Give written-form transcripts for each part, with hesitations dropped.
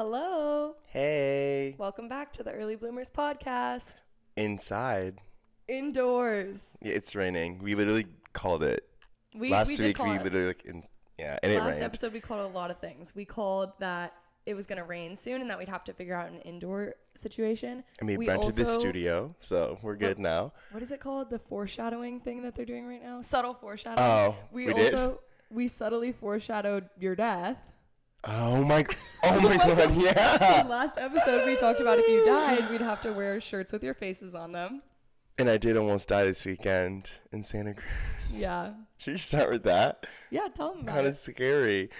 Hello. Hey. Welcome back to the Early Bloomers podcast. Inside. Indoors. Yeah, it's raining. We literally called it. Last week we literally and it rained. Last episode we called a lot of things. We called that it was going to rain soon and that we'd have to figure out an indoor situation. And we rented the studio, so we're good now. What is it called? The foreshadowing thing that they're doing right now? Subtle foreshadowing. Oh, we subtly foreshadowed your death. Oh my god, yeah. Last episode we talked about if you died, we'd have to wear shirts with your faces on them. And I did almost die this weekend in Santa Cruz. Yeah. Should you start with that? Yeah, tell them about it. Kind of scary.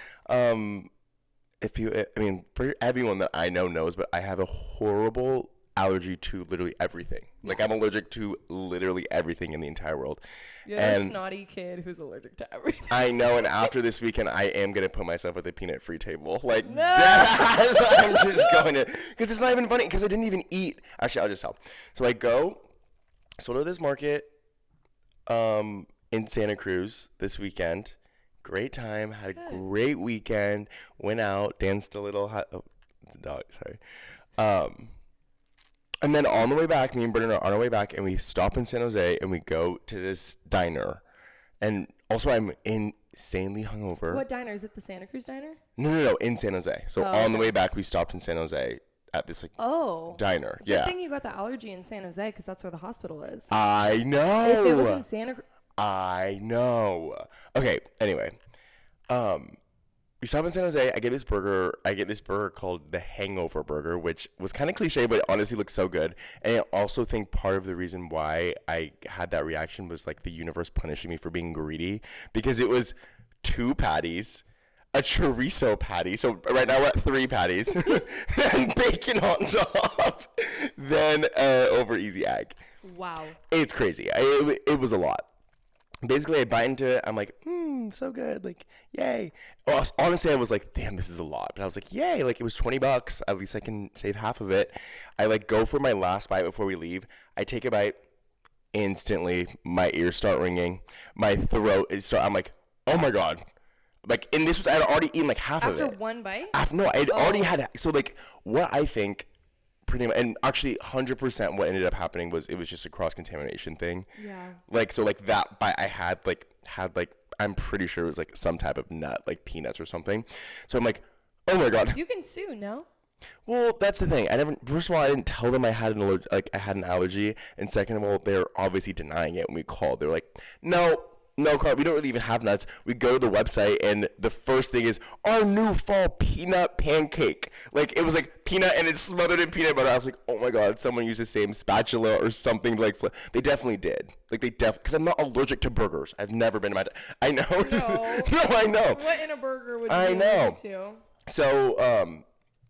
For everyone that I know knows, but I have a horrible allergy to literally everything. Like, I'm allergic to literally everything in the entire world. You're the snotty kid who's allergic to everything. I know, and after this weekend, I am going to put myself at the peanut-free table. Like, no! I'm just going to, because it's not even funny, because I didn't even eat. Actually, I'll just tell. So I go to this market in Santa Cruz this weekend. Great time, had a great weekend, went out, danced a little. It's a dog, sorry. And then on the way back, me and Brennan are on our way back, and we stop in San Jose, and we go to this diner. And also, I'm insanely hungover. What diner? Is it the Santa Cruz diner? No, in San Jose. So on the way back, we stopped in San Jose at this diner. Yeah. Good thing you got the allergy in San Jose, because that's where the hospital is. I know. If it was in Santa Cruz. I know. Okay, anyway. We stop in San Jose. I get this burger called the Hangover Burger, which was kind of cliche, but it honestly looks so good. And I also think part of the reason why I had that reaction was like the universe punishing me for being greedy, because it was 2 patties, a chorizo patty. So right now we're at 3 patties, and bacon on top, then over easy egg. Wow. It's crazy. It was a lot. Basically, I bite into it. I'm like, so good. Like, yay. Well, honestly, I was like, damn, this is a lot. But I was like, yay. Like, it was $20. At least I can save half of it. I, like, go for my last bite before we leave. I take a bite. Instantly, my ears start ringing. My throat I'm like, oh, my God. Like, and this was, I had already eaten, like, half of it. After one bite? No, I had already had, so, like, what I think pretty much, and actually 100% what ended up happening was it was just a cross-contamination thing. Yeah. Like, so, like, that bite I had I'm pretty sure it was, like, some type of nut, like peanuts or something. So I'm like, oh, my God. You can sue, no? Well, that's the thing. First of all, I didn't tell them I had an allergy. And second of all, they're obviously denying it when we called. They're like, no, Carl, we don't really even have nuts. We go to the website, and the first thing is our new fall peanut pancake. Like, it was like peanut, and it's smothered in peanut butter. I was like, oh my God, someone used the same spatula or something. Like, they definitely did. Like, because I'm not allergic to burgers. I've never been to I know. No. No, I know. What in a burger would you be allergic to? So,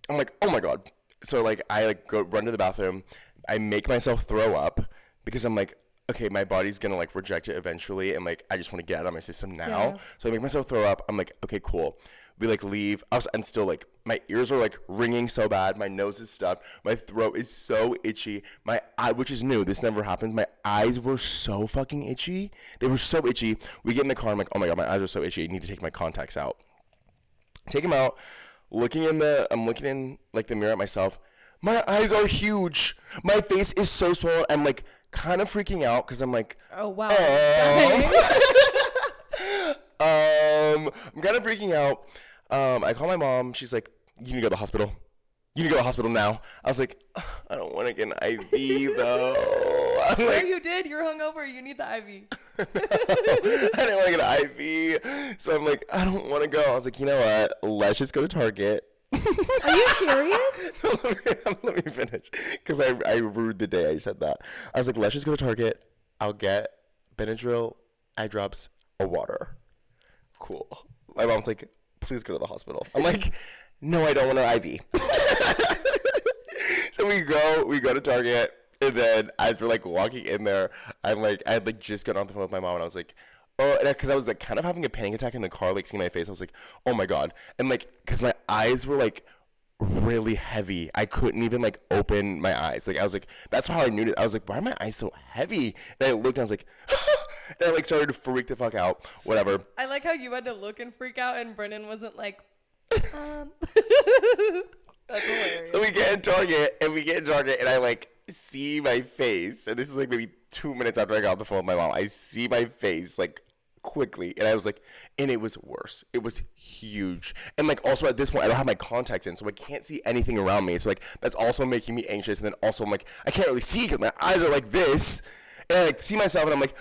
I'm like, oh my God. So, like, I go run to the bathroom. I make myself throw up because I'm like, okay, my body's gonna like reject it eventually, and like I just want to get it out of my system now. Yeah. So I make myself throw up. I'm like, okay, cool. We like leave. I'm still like, my ears are like ringing so bad. My nose is stuffed. My throat is so itchy. My eye, which is new, this never happens. My eyes were so fucking itchy. They were so itchy. We get in the car. I'm like, oh my God, my eyes are so itchy. I need to take my contacts out. Take them out. I'm looking in like the mirror at myself. My eyes are huge. My face is so swollen. I'm like, kind of freaking out because I'm like, oh wow. I'm kind of freaking out. I call my mom. She's like, you need to go to the hospital. You need to go to the hospital now. I was like, I don't want to get an IV though. I'm like, you did. You're hungover. You need the IV. I didn't want to get an IV. So I'm like, I don't want to go. I was like, you know what? Let's just go to Target. Are you serious? Let me finish, because I ruined the day I said that. I was like, let's just go to Target. I'll get Benadryl, eye drops, a water. Cool. My mom's like, please go to the hospital. I'm like, no, I don't want an IV. So we go to Target, and then as we're like walking in there, I had like just gotten off the phone with my mom, and I was like, oh, because I was like kind of having a panic attack in the car, like seeing my face. I was like, oh my God. And like, because my eyes were like really heavy. I couldn't even like open my eyes. Like, I was like, that's how I knew it. I was like, why are my eyes so heavy? And I looked and I was like, and I like started to freak the fuck out. Whatever. I like how you had to look and freak out, and Brennan wasn't like, That's in Target, and I like see my face, and this is like maybe 2 minutes after I got off the phone with my mom. I see my face like quickly, and I was like, and it was worse. It was huge, and like also at this point I don't have my contacts in, so I can't see anything around me. So like that's also making me anxious, and then also I'm like I can't really see because my eyes are like this. And I like see myself, and I'm like,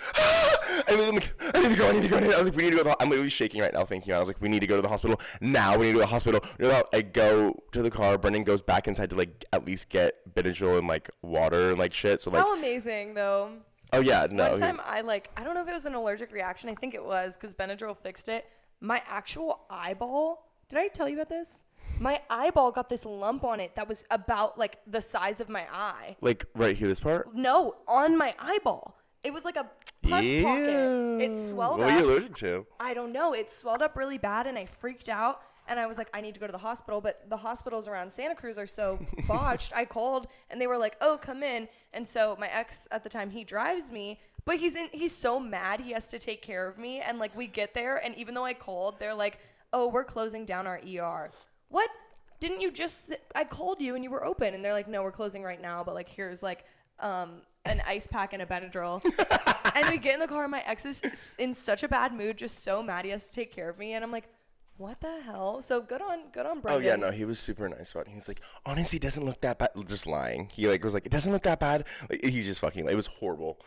and then I'm like, I need to go. I was like, we need to go. I'm literally shaking right now thinking. I was like, we need to go to the hospital now. We need to go to the hospital. You know, I go to the car. Brendan goes back inside to like at least get Benadryl and like water and like shit. So like, how amazing though. Oh yeah, no. One time I don't know if it was an allergic reaction. I think it was because Benadryl fixed it. My actual eyeball. Did I tell you about this? My eyeball got this lump on it that was about like the size of my eye. Like right here, this part? No, on my eyeball. It was like a pus pocket. It swelled up. What are you allergic to? I don't know. It swelled up really bad, and I freaked out. And I was like, I need to go to the hospital. But the hospitals around Santa Cruz are so botched. I called, and they were like, oh, come in. And so my ex at the time, he drives me. But he's so mad he has to take care of me. And like we get there, and even though I called, they're like, oh, we're closing down our ER. What? Didn't you just, I called you and you were open. And they're like, no, we're closing right now. But like, here's like an ice pack and a Benadryl. And we get in the car and my ex is in such a bad mood, just so mad he has to take care of me. And I'm like, what the hell? So good on Brendan. Oh yeah, no, he was super nice about it. He's like, honestly, it doesn't look that bad. Just lying. He like was like, it doesn't look that bad. Like, he's just fucking, it was horrible.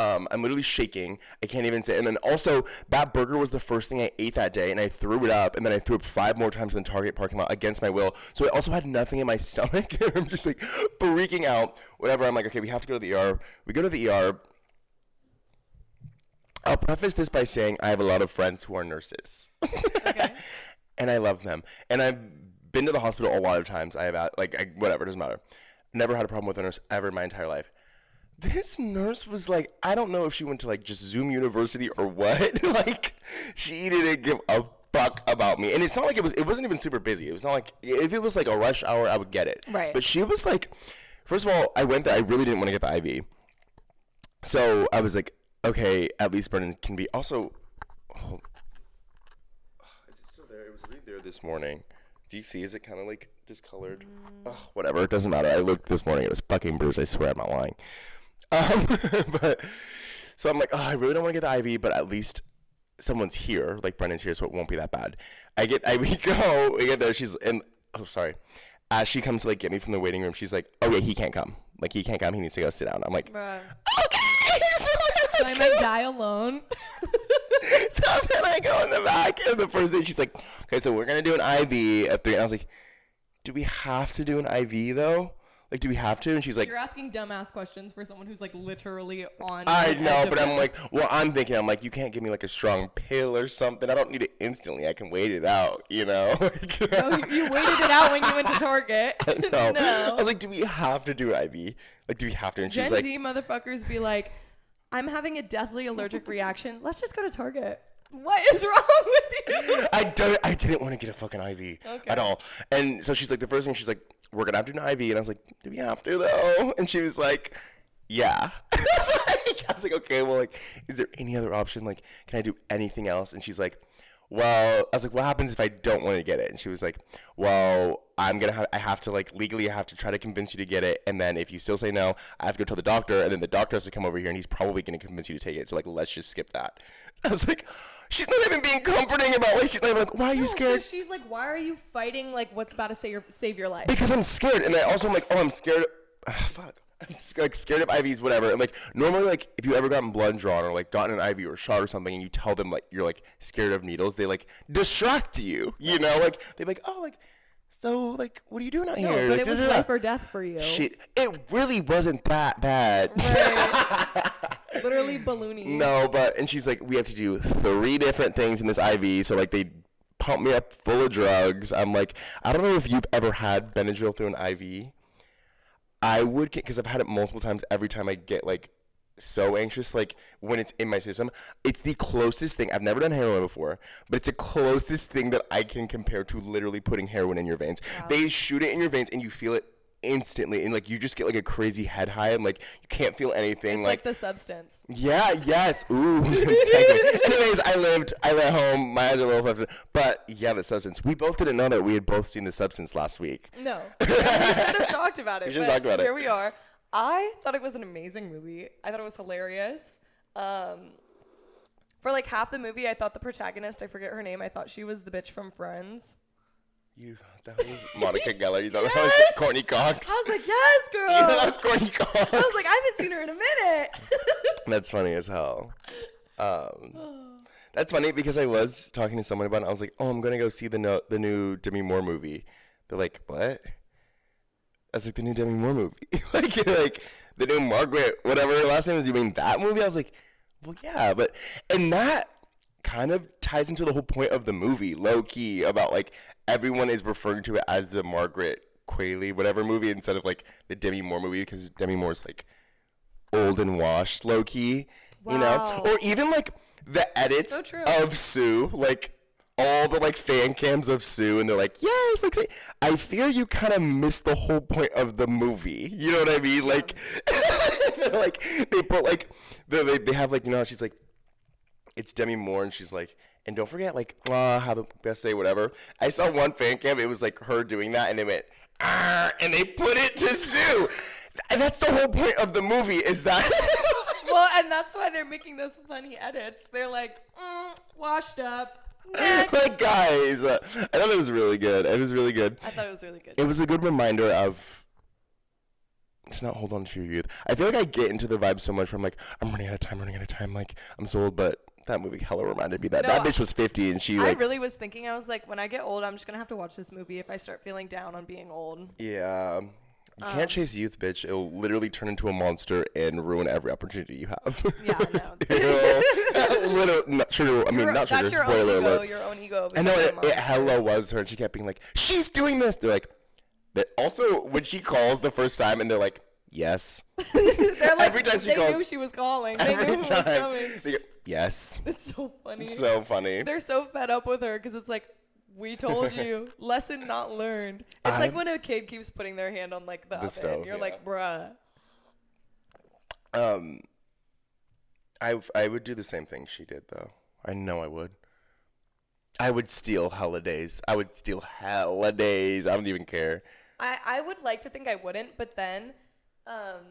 I'm literally shaking. I can't even say. And then also, that burger was the first thing I ate that day, and I threw it up, and then I threw up 5 more times in the Target parking lot against my will. So I also had nothing in my stomach. I'm just like freaking out. Whatever. I'm like, okay, we have to go to the ER. We go to the ER. I'll preface this by saying I have a lot of friends who are nurses. Okay. And I love them. And I've been to the hospital a lot of times. Whatever, it doesn't matter. Never had a problem with a nurse ever in my entire life. This nurse was like, I don't know if she went to like just Zoom University or what. Like, she didn't give a fuck about me. And it's not like it wasn't even super busy. It was not like, if it was like a rush hour, I would get it. Right. But she was like, first of all, I went there. I really didn't want to get the IV. So I was like, okay, at least Brendan can be. Also, is it still there? It was right there this morning. Do you see? Is it kind of like discolored? Whatever. It doesn't matter. I looked this morning. It was fucking bruised. I swear I'm not lying. But so I'm like, I really don't want to get the IV, but at least someone's here. Like Brendan's here, so it won't be that bad. We get there. As she comes to like get me from the waiting room, she's like, oh yeah, he can't come. Like he can't come. He needs to go sit down. I'm like, bruh. Okay. So I might die alone. So then I go in the back, and the first thing she's like, okay, so we're gonna do an IV at 3. And I was like, do we have to do an IV though? Like, do we have to? And she's like, you're asking dumbass questions for someone who's like literally on. I know, but I'm like, I'm you can't give me like a strong pill or something. I don't need it instantly. I can wait it out, you know? No, you waited it out when you went to Target. No. No. I was like, do we have to do an IV? Like, do we have to? And she was like, Gen Z motherfuckers be like, I'm having a deathly allergic reaction. Let's just go to Target. What is wrong with you? I didn't want to get a fucking IV at all. And so she's like, the first thing she's like, we're going to have to do an IV. And I was like, do we have to though? And she was like, yeah. I was like, okay, well, like, is there any other option? Like, can I do anything else? And she's like, well, I was like, what happens if I don't want to get it? And she was like, well, I have to like legally I have to try to convince you to get it. And then if you still say no, I have to go tell the doctor. And then the doctor has to come over here and he's probably going to convince you to take it. So like, let's just skip that. I was like, she's not even being comforting about it. She's not even like, why are you scared? She's like, why are you fighting like what's about to save your life? Because I'm scared. And I also am like, I'm scared. Fuck. I'm like scared of IVs, whatever. And like normally, like if you ever gotten blood drawn or like gotten an IV or a shot or something, and you tell them like you're like scared of needles, they like distract you. You know, like they're like, oh, like so, like what are you doing out here? But like, it was life or death for you. Shit, it really wasn't that bad. Right. Literally ballooning. No, and she's like, we have to do 3 different things in this IV. So like they pump me up full of drugs. I'm like, I don't know if you've ever had Benadryl through an IV. I would get, because I've had it multiple times. Every time I get like so anxious, like when it's in my system, it's the closest thing. I've never done heroin before, but it's the closest thing that I can compare to literally putting heroin in your veins. Wow. They shoot it in your veins and you feel it instantly, and like you just get like a crazy head high, and like you can't feel anything. It's like The Substance. Yeah, yes. Ooh. Anyways, I lived home. My eyes are a little left. But yeah, The Substance. We both didn't know that we had both seen The Substance last week. No. We should have talked about it. We should have talked about it. Here we are. I thought it was an amazing movie. I thought it was hilarious. For like half the movie, I thought the protagonist, I forget her name, I thought she was the bitch from Friends. You thought that was Monica Geller. You thought that was Courtney Cox. I was like, yes, girl. You thought that was Courtney Cox. I was like, I haven't seen her in a minute. That's funny as hell. That's funny because I was talking to someone about it. I was like, oh, I'm going to go see the new Demi Moore movie. They're like, what? I was like, the new Demi Moore movie. like the new Margaret, whatever her last name is. You mean that movie? I was like, well, yeah. And that kind of ties into the whole point of the movie, low key, about like everyone is referring to it as the Margaret Qualley, whatever movie, instead of like the Demi Moore movie, because Demi Moore's like old and washed, low key, you know? Or even like the edits of Sue, like all the like fan cams of Sue, and they're like, yes, like I fear you kind of missed the whole point of the movie. You know what I mean? Like, like they put like they have like, you know, she's like, it's Demi Moore, and she's like, and don't forget, like, have the best day, whatever. I saw one fan cam, it was like her doing that, and they went, and they put it to Sue. And that's the whole point of the movie, is that. Well, and that's why they're making those funny edits. They're like, washed up. Next. Like, guys, I thought it was really good. It was really good. I thought it was really good. It was a good reminder of. It's not hold on to your youth. I feel like I get into the vibe so much where I'm like, I'm running out of time. Like, I'm so old, but that movie hella reminded me that that bitch was 50 and she like. I really was thinking, I was like, when I get old, I'm just gonna have to watch this movie if I start feeling down on being old. Yeah. You can't chase youth, bitch. It'll literally turn into a monster and ruin every opportunity you have. Yeah, I know. Not true. I mean, not true. That's your own ego. Your own ego. I know it hella was her, and she kept being like, "She's doing this." They're like, also when she calls the first time, and they're like, "Yes." They're like, every time she calls, they knew she was calling. They knew who was coming. They go, yes. It's so funny. So funny. They're so fed up with her because it's like, we told you, lesson not learned. It's like when a kid keeps putting their hand on like the oven. Stove, You're like, bruh. I would do the same thing she did though. I know I would. I would steal holidays. I wouldn't even care. I would like to think I wouldn't, but then, but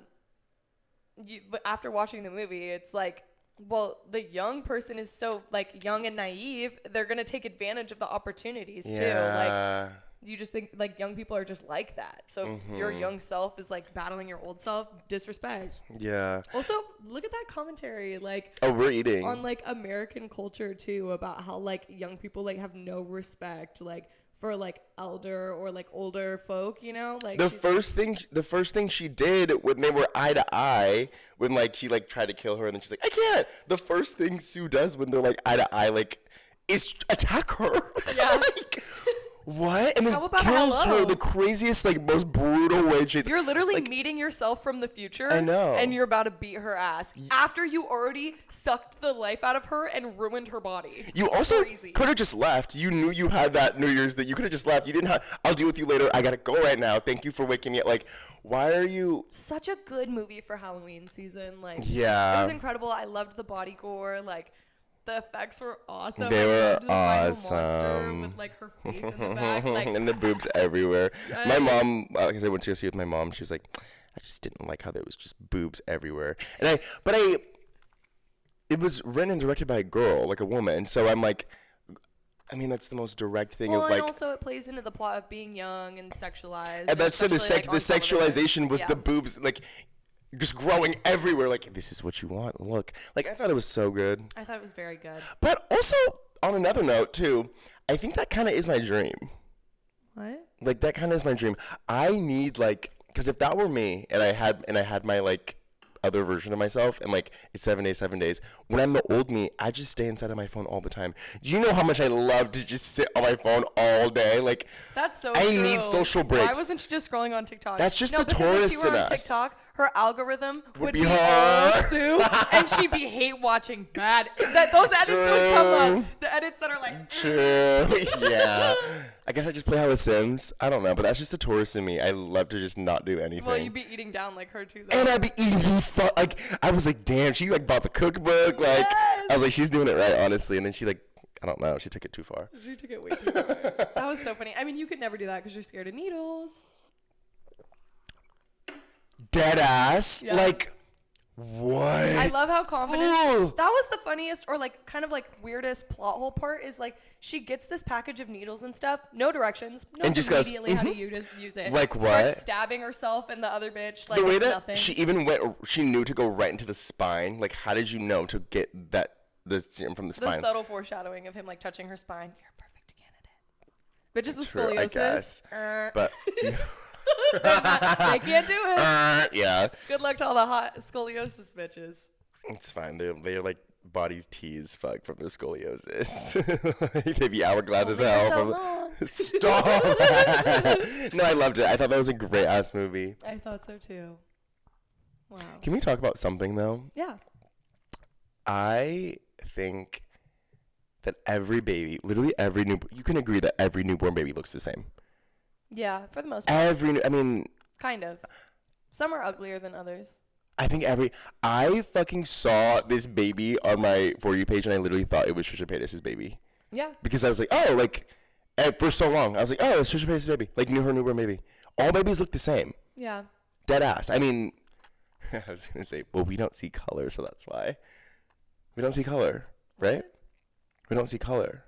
after watching the movie, it's like, well, the young person is so like young and naive. They're gonna take advantage of the opportunities too. Like you just think like young people are just like that. So if your young self is like battling your old self, disrespect. Yeah. Also, look at that commentary, like we're eating on like American culture too, about how like young people like have no respect like for like elder or like older folk, you know, like the first thing she did when they were eye to eye, when like she like tried to kill her and then she's like, I can't. The first thing Sue does when they're like eye to eye, like, is attack her. Yeah. Like, what? And then kills her the craziest, like, most brutal way. You're literally like, meeting yourself from the future. I know. And you're about to beat her ass after you already sucked the life out of her and ruined her body. You also could have just left. You knew you had that New Year's that you could have just left. You didn't have, I'll deal with you later. I got to go right now. Thank you for waking me up. Like, why are you? Such a good movie for Halloween season. Like, yeah. It was incredible. I loved the body gore. Like, the effects were awesome. They were awesome. With like her face in the back, like, and the boobs everywhere. Yes. My mom, because I went to go see with my mom, she was like, I just didn't like how there was just boobs everywhere. And it was written and directed by a girl, like a woman. So I'm like, I mean, that's the most direct thing of like. And also it plays into the plot of being young and sexualized. And that's the sexualization was the boobs, like. Just growing everywhere, like, this is what you want, look. Like, I thought it was so good. I thought it was very good. But also, on another note, too, I think that kind of is my dream. What? Like, that kind of is my dream. I need, like, because if that were me, and I had my, like, other version of myself, and, like, it's 7 days, 7 days, when I'm the old me, I just stay inside of my phone all the time. Do you know how much I love to just sit on my phone all day? Like, that's so I need social breaks. Why wasn't she just scrolling on TikTok? That's just the Taurus in us. TikTok, her algorithm would be her. all Sue, and she'd be hate watching bad. Those edits would come up. The edits that are like. True. Yeah. I guess I just play how it Sims. I don't know, but that's just a tourist in me. I love to just not do anything. Well, you'd be eating down like her too, though. And I'd be eating like I was like, damn, she like bought the cookbook. Like I was like, she's doing it right, honestly. And then she like, I don't know, she took it too far. She took it way too far. That was so funny. I mean, you could never do that because you're scared of needles. Dead ass. Yeah. Like, what? I love how confident. Ooh. That was the funniest or like kind of like weirdest plot hole part is like she gets this package of needles and stuff, no directions, knows and just goes, immediately how to use it. Like what? Starts stabbing herself and the other bitch. Like The way it's that nothing. she even went, she knew to go right into the spine. Like, how did you know to get the serum from the The spine? subtle foreshadowing of him like touching her spine. You're a perfect candidate. Bitches with True, scoliosis. I guess. But they can't do it. yeah, Good luck to all the hot scoliosis bitches. it's fine. They're like bodies tease fuck from their scoliosis. They be hourglass as hell. So Stop. No, I loved it. I thought that was a great ass movie. I thought so too. Wow. Can we talk about something though? Yeah. I think that every baby, literally every you can agree that every newborn baby looks the same. Yeah, for the most part. I mean, Kind of. Some are uglier than others. I think I fucking saw this baby on my For You page and I literally thought it was Trisha Paytas' baby. Yeah. Because I was like, oh, like, for so long, I was like, oh, it's Trisha Paytas' baby. Like, her newborn baby. All babies look the same. Yeah. Dead ass. I mean, I was going to say, well, we don't see color, so that's why. We don't see color, right? We don't see color.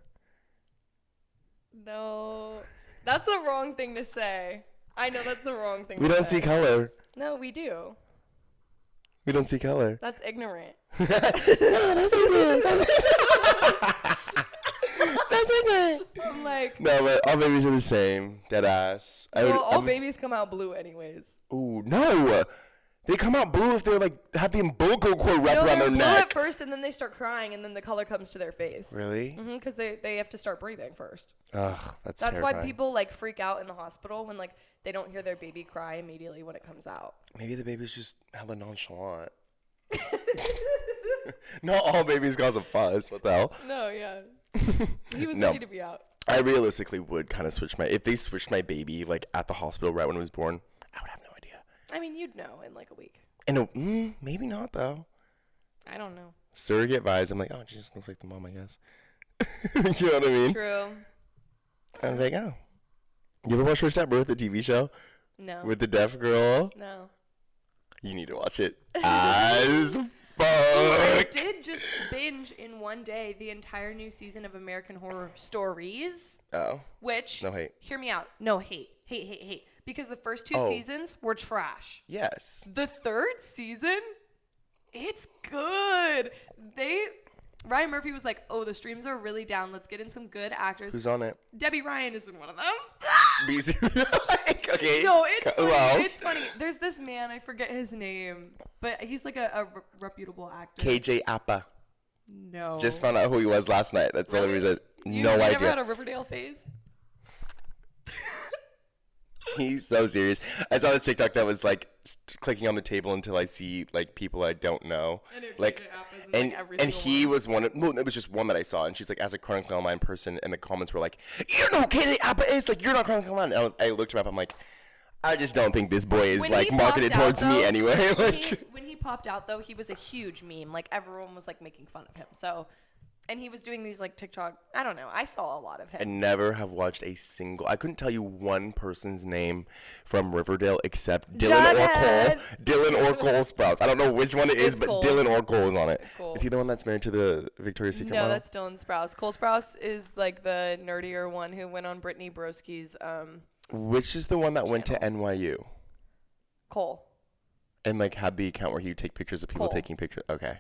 No. That's the wrong thing to say. I know that's the wrong thing We to don't say. see color. No, we do. We don't see color. That's ignorant. That's ignorant. That's ignorant. I'm like, No, but all babies are the same. Dead ass. all babies come out blue anyways. Ooh, no. They come out blue if they're like have the umbilical cord wrapped No, around they're their blue neck. at first, and then they start crying, and then the color comes to their face. Really? Because they have to start breathing first. Ugh, that's That's terrifying. why people like freak out in the hospital when like they don't hear their baby cry immediately when it comes out. Maybe the baby's just hella nonchalant. Not all babies cause a fuss. What the hell? No, yeah. He was No. ready to be out. I realistically would kind of if they switched my baby like at the hospital right when it was born, I would have no idea. I mean, you'd know in like a week. And maybe not though. I don't know. Surrogate vibes. I'm like, oh, she just looks like the mom, I guess. You know what I mean? True. I'm like, oh. You ever watch First at Birth, the TV show? No. With the deaf girl? No. You need to watch it. As I fuck. did just binge in one day the entire new season of American Horror Stories. Oh. Which, No hate. Hear me out. No hate. Hate. Because the first two seasons were trash. Yes. The third season, it's good. Ryan Murphy was like, oh, the streams are really down. Let's get in some good actors. Who's on it? Debbie Ryan is in one of them. Okay. No, it's Who funny. else? It's funny. There's this man, I forget his name, but he's like a reputable actor. KJ Appa. No. Just found out who he was last night. That's the only reason. You No never idea. had a Riverdale phase? He's so serious. I saw the TikTok that was like clicking on the table until I see like people I don't know. Like, and he was one of, well, it was just one that I saw, and she's like, as a chronically online person, and the comments were like, you know who KJ Appa is? Like, you're not chronically online. And I looked him up. I'm like, I just don't think this boy is When like he marketed popped out, towards me though, anyway. Like, when he popped out though, he was a huge meme. Like everyone was like making fun of him. So, and he was doing these like TikTok. I don't know. I saw a lot of him. I never have watched a single. I couldn't tell you one person's name from Riverdale except Dylan or Cole. Dylan or Cole Sprouts. I don't know which one it is, It's but Cole. Dylan or Cole is on it. Cole. Is he the one that's married to the Victoria's Secret No, model? that's Dylan Sprouse. Cole Sprouse is like the nerdier one who went on Brittany Broski's Which is the one that went to NYU Cole. and like had the account where he would take pictures of people Cole. taking pictures? Okay.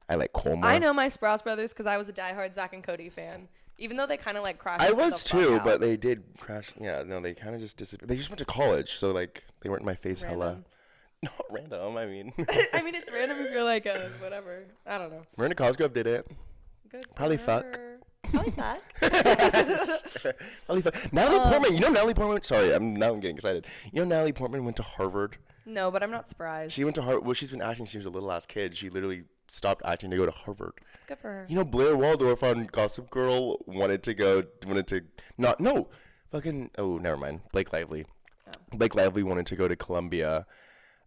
I like Cole more. I know my Sprouse brothers because I was a diehard Zach and Cody fan. Even though they kind of like crashed. I the was fuck too, out. but they did crash. Yeah, no, they kind of just disappeared. They just went to college, so like they weren't in my face hella. Random. Not random, I mean. I mean, it's random if you're like whatever. I don't know. Miranda Cosgrove did it. Good. for Probably fuck. her. Probably fuck. Natalie Portman. You know Natalie Portman. Sorry, I'm getting excited. You know Natalie Portman went to Harvard No, but I'm not surprised. She went to Harvard. Well, she's been acting since she was a little ass kid. She literally stopped acting to go to Harvard. Good for her. You know, Blair Waldorf on Gossip Girl never mind. Blake Lively. Oh. Blake Lively wanted to go to Columbia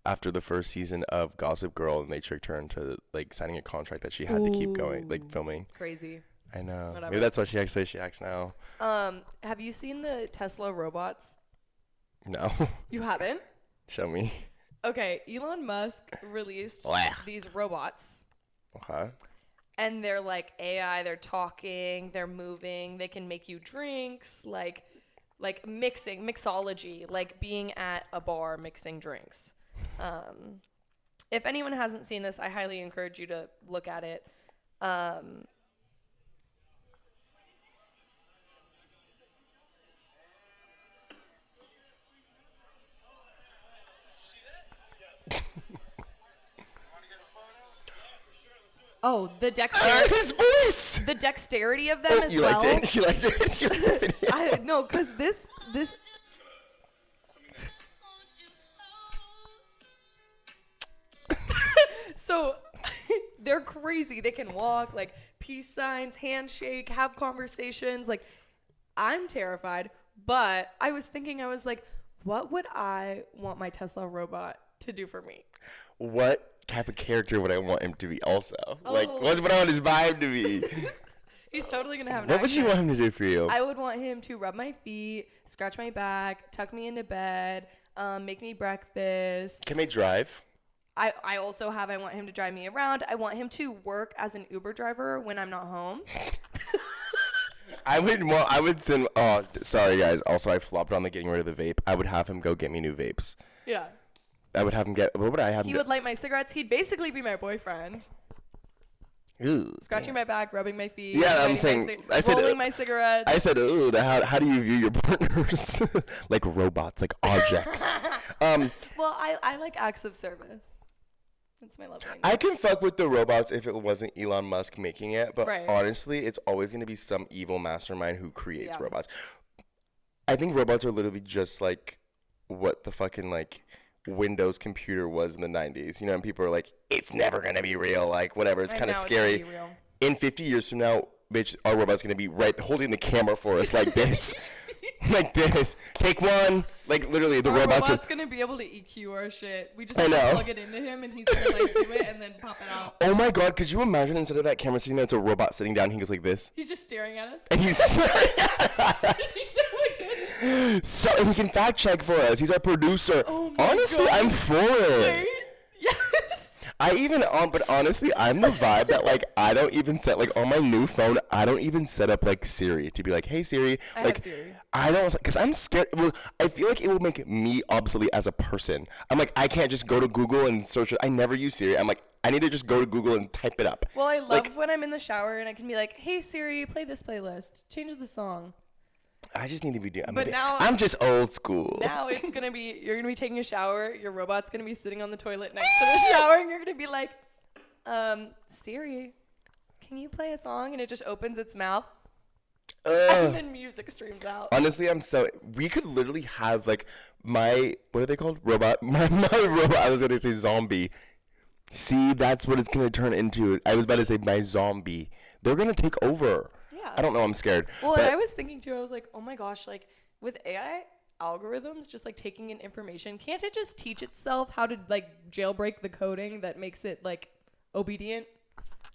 after the first season of Gossip Girl, and they tricked her into like signing a contract that she had to keep going, like filming. Crazy. I know. Whatever. Maybe that's why she acts the way she acts now. Have you seen the Tesla robots? No. You haven't? Show me. Okay, Elon Musk released these robots. Okay. And they're like AI, they're talking, they're moving, they can make you drinks, like mixology, like being at a bar mixing drinks. If anyone hasn't seen this, I highly encourage you to look at it. Oh, the dexterity. His voice. The dexterity of them as you well. Liked it? She liked it. She liked it. I no, because this. So they're crazy. They can walk, like peace signs, handshake, have conversations. Like, I'm terrified, but I was thinking, I was like, what would I want my Tesla robot to do for me? What type of character would I want him to be also? Like, what I want his vibe to be? He's totally going to have an What would you want him to do for you? I would want him to rub my feet, scratch my back, tuck me into bed, make me breakfast. Can they drive? I also I want him to drive me around. I want him to work as an Uber driver when I'm not home. I would send, sorry guys. Also, I flopped on the getting rid of the vape. I would have him go get me new vapes. Yeah. I would have him what would I have him He would light my cigarettes. He'd basically be my boyfriend. Ooh, scratching my back, rubbing my feet. Yeah, I'm saying, rolling my cigarettes. I said, ooh, how do you view your partners? Like robots, like objects. Well, I like acts of service. That's my love language. I can fuck with the robots if it wasn't Elon Musk making it, but right. honestly, it's always going to be some evil mastermind who creates robots. I think robots are literally just like what the fucking like Windows computer was in the 90s. You know, and people are like, it's never going to be real. Like, whatever. It's kind of scary. In 50 years from now, bitch, our robot's going to be right holding the camera for us like this. Like this. Take one. Like, literally, the robot's going to be able to EQ our shit. We just have to plug it into him, and he's going to, like, do it and then pop it out. Oh, my God. Could you imagine instead of that camera sitting there, it's a robot sitting down, he goes like this? He's just staring at us. And he's staring at us. So, and he can fact check for us. He's our producer. Oh my Honestly, God. I'm for it. Right? Yes. But honestly, I'm the vibe that, like, I don't even set, like, on my new phone, I don't even set up, like, Siri to be like, hey, Siri. Like, Siri. I don't, because I'm scared. Well, I feel like it will make me obsolete as a person. I'm like, I can't just go to Google and search it. I never use Siri. I'm like, I need to just go to Google and type it up. Well, I love when I'm in the shower and I can be like, hey, Siri, play this playlist. Change the song. I just need to be doing. But now I'm just old school. Now it's gonna be you're gonna be taking a shower. Your robot's gonna be sitting on the toilet next to the shower, and you're gonna be like, Siri, can you play a song? And it just opens its mouth, and then music streams out. Honestly, we could literally have like what are they called? Robot. My robot. I was gonna say zombie. See, that's what it's gonna turn into. I was about to say my zombie. They're gonna take over. I don't know. I'm scared. Well, and I was thinking too. I was like, oh my gosh, like with AI algorithms, just like taking in information, can't it just teach itself how to like jailbreak the coding that makes it like obedient?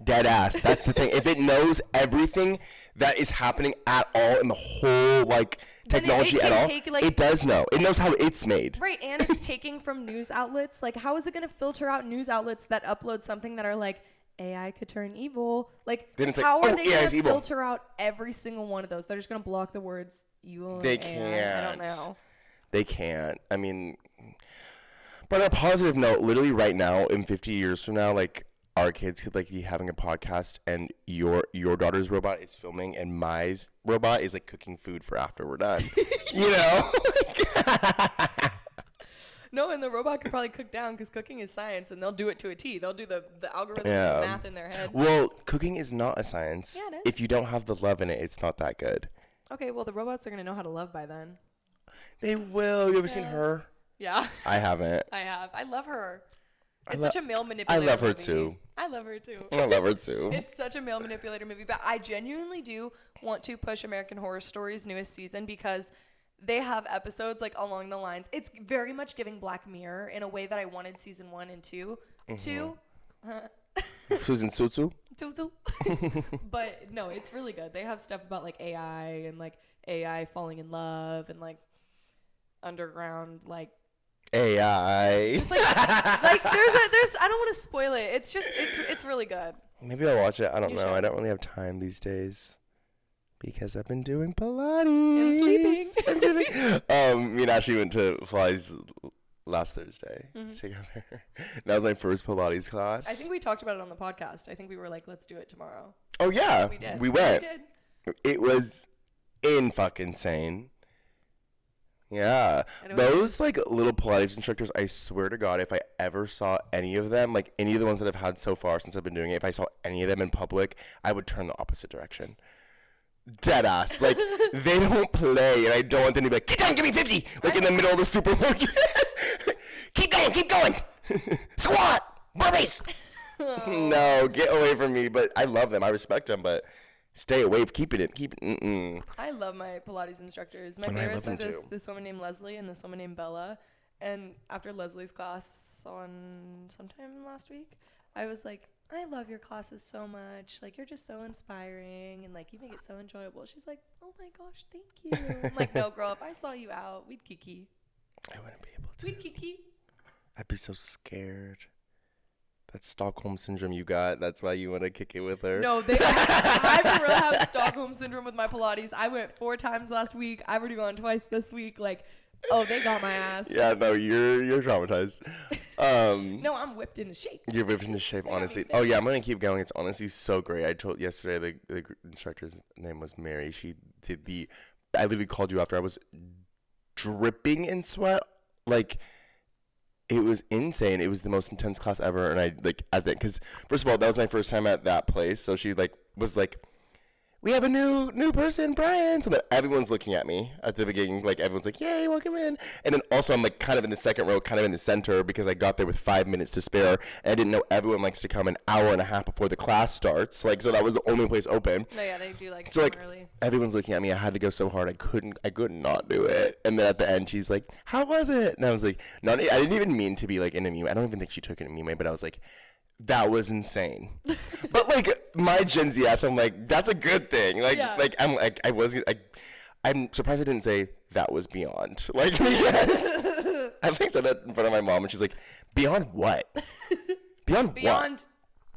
Dead ass. That's the thing. If it knows everything that is happening at all in the whole like technology at all, it does know. It knows how it's made. Right, and it's taking from news outlets. Like, how is it going to filter out news outlets that upload something that are like, AI could turn evil? Like, how are they going to filter out every single one of those? They're just going to block the words evil and They AI. can't. I don't know. They can't. I mean, but on a positive note, literally right now, in 50 years from now, like, our kids could, like, be having a podcast, and your daughter's robot is filming, and my robot is, like, cooking food for after we're done. You know? No, and the robot could probably cook down because cooking is science, and they'll do it to a T. They'll do the algorithms and math in their head. Well, cooking is not a science. Yeah, it is. If you don't have the love in it, it's not that good. Okay, well, the robots are going to know how to love by then. They will. You ever seen Her? Yeah. I haven't. I have. I love her. It's lo- such a male manipulator I love her movie. too. I love her too. I love her too. It's such a male manipulator movie, but I genuinely do want to push American Horror Story's newest season because they have episodes like along the lines. It's very much giving Black Mirror in a way that I wanted season 1 and 2 to. Susan Tsutsu. But no, it's really good. They have stuff about like AI and like AI falling in love and like underground like AI. just like there's I don't want to spoil it. It's just it's really good. Maybe I'll watch it. I don't You know. should. I don't really have time these days because I've been doing Pilates And sleeping. Me and Ashley went to Pilates last Thursday together. That was my first Pilates class. I think we talked about it on the podcast. I think we were like, let's do it tomorrow. Oh yeah, We did. we went. We did. It was fucking insane. Yeah, I know those like little Pilates instructors. I swear to God, if I ever saw any of them, like any of the ones that I've had so far since I've been doing it, if I saw any of them in public, I would turn the opposite direction. Dead ass. Like they don't play, and I don't want them to be like, "Get down, give me 50!" Like in the middle of the supermarket. Keep going. Squat, burpees. No, get away from me. But I love them. I respect them, but. Stay away. Keep it. I love my Pilates instructors. My And I favorites love are them too. this woman named Leslie and this woman named Bella. And after Leslie's class on sometime last week, I was like, I love your classes so much. Like, you're just so inspiring and like you make it so enjoyable. She's like, oh my gosh, thank you. I'm like, no, girl, if I saw you out, we'd kiki. I wouldn't be able to. We'd kiki. I'd be so scared. That Stockholm syndrome you got. That's why you want to kick it with her. No, I really have Stockholm syndrome with my Pilates. I went 4 times last week. I've already gone twice this week. Like, oh, they got my ass. Yeah, no, you're traumatized. No, I'm whipped into shape. You're whipped into shape, honestly. Oh yeah, I'm gonna keep going. It's honestly so great. I told yesterday the instructor's name was Mary. She did I literally called you after I was dripping in sweat. Like. It was insane. It was the most intense class ever, and I like at that because first of all, that was my first time at that place. So she was like, "We have a new person, Bryan." So that everyone's looking at me at the beginning, like everyone's like, "Yay, welcome in!" And then also I'm like kind of in the second row, kind of in the center because I got there with 5 minutes to spare, and I didn't know everyone likes to come an hour and a half before the class starts. Like so that was the only place open. No, yeah, they do like So like early. everyone's looking at me. I had to go so hard. I could not do it. And then at the end, she's like, "How was it?" And I was like, "No, I didn't even mean to be like in a meme. I don't even think she took it in a meme way, but I was like, that was insane." But like my Gen Z ass, I'm like, that's a good thing. Like Yeah. I'm surprised I didn't say that was beyond. Like yes, I think I said that in front of my mom, and she's like, "Beyond what? Beyond what?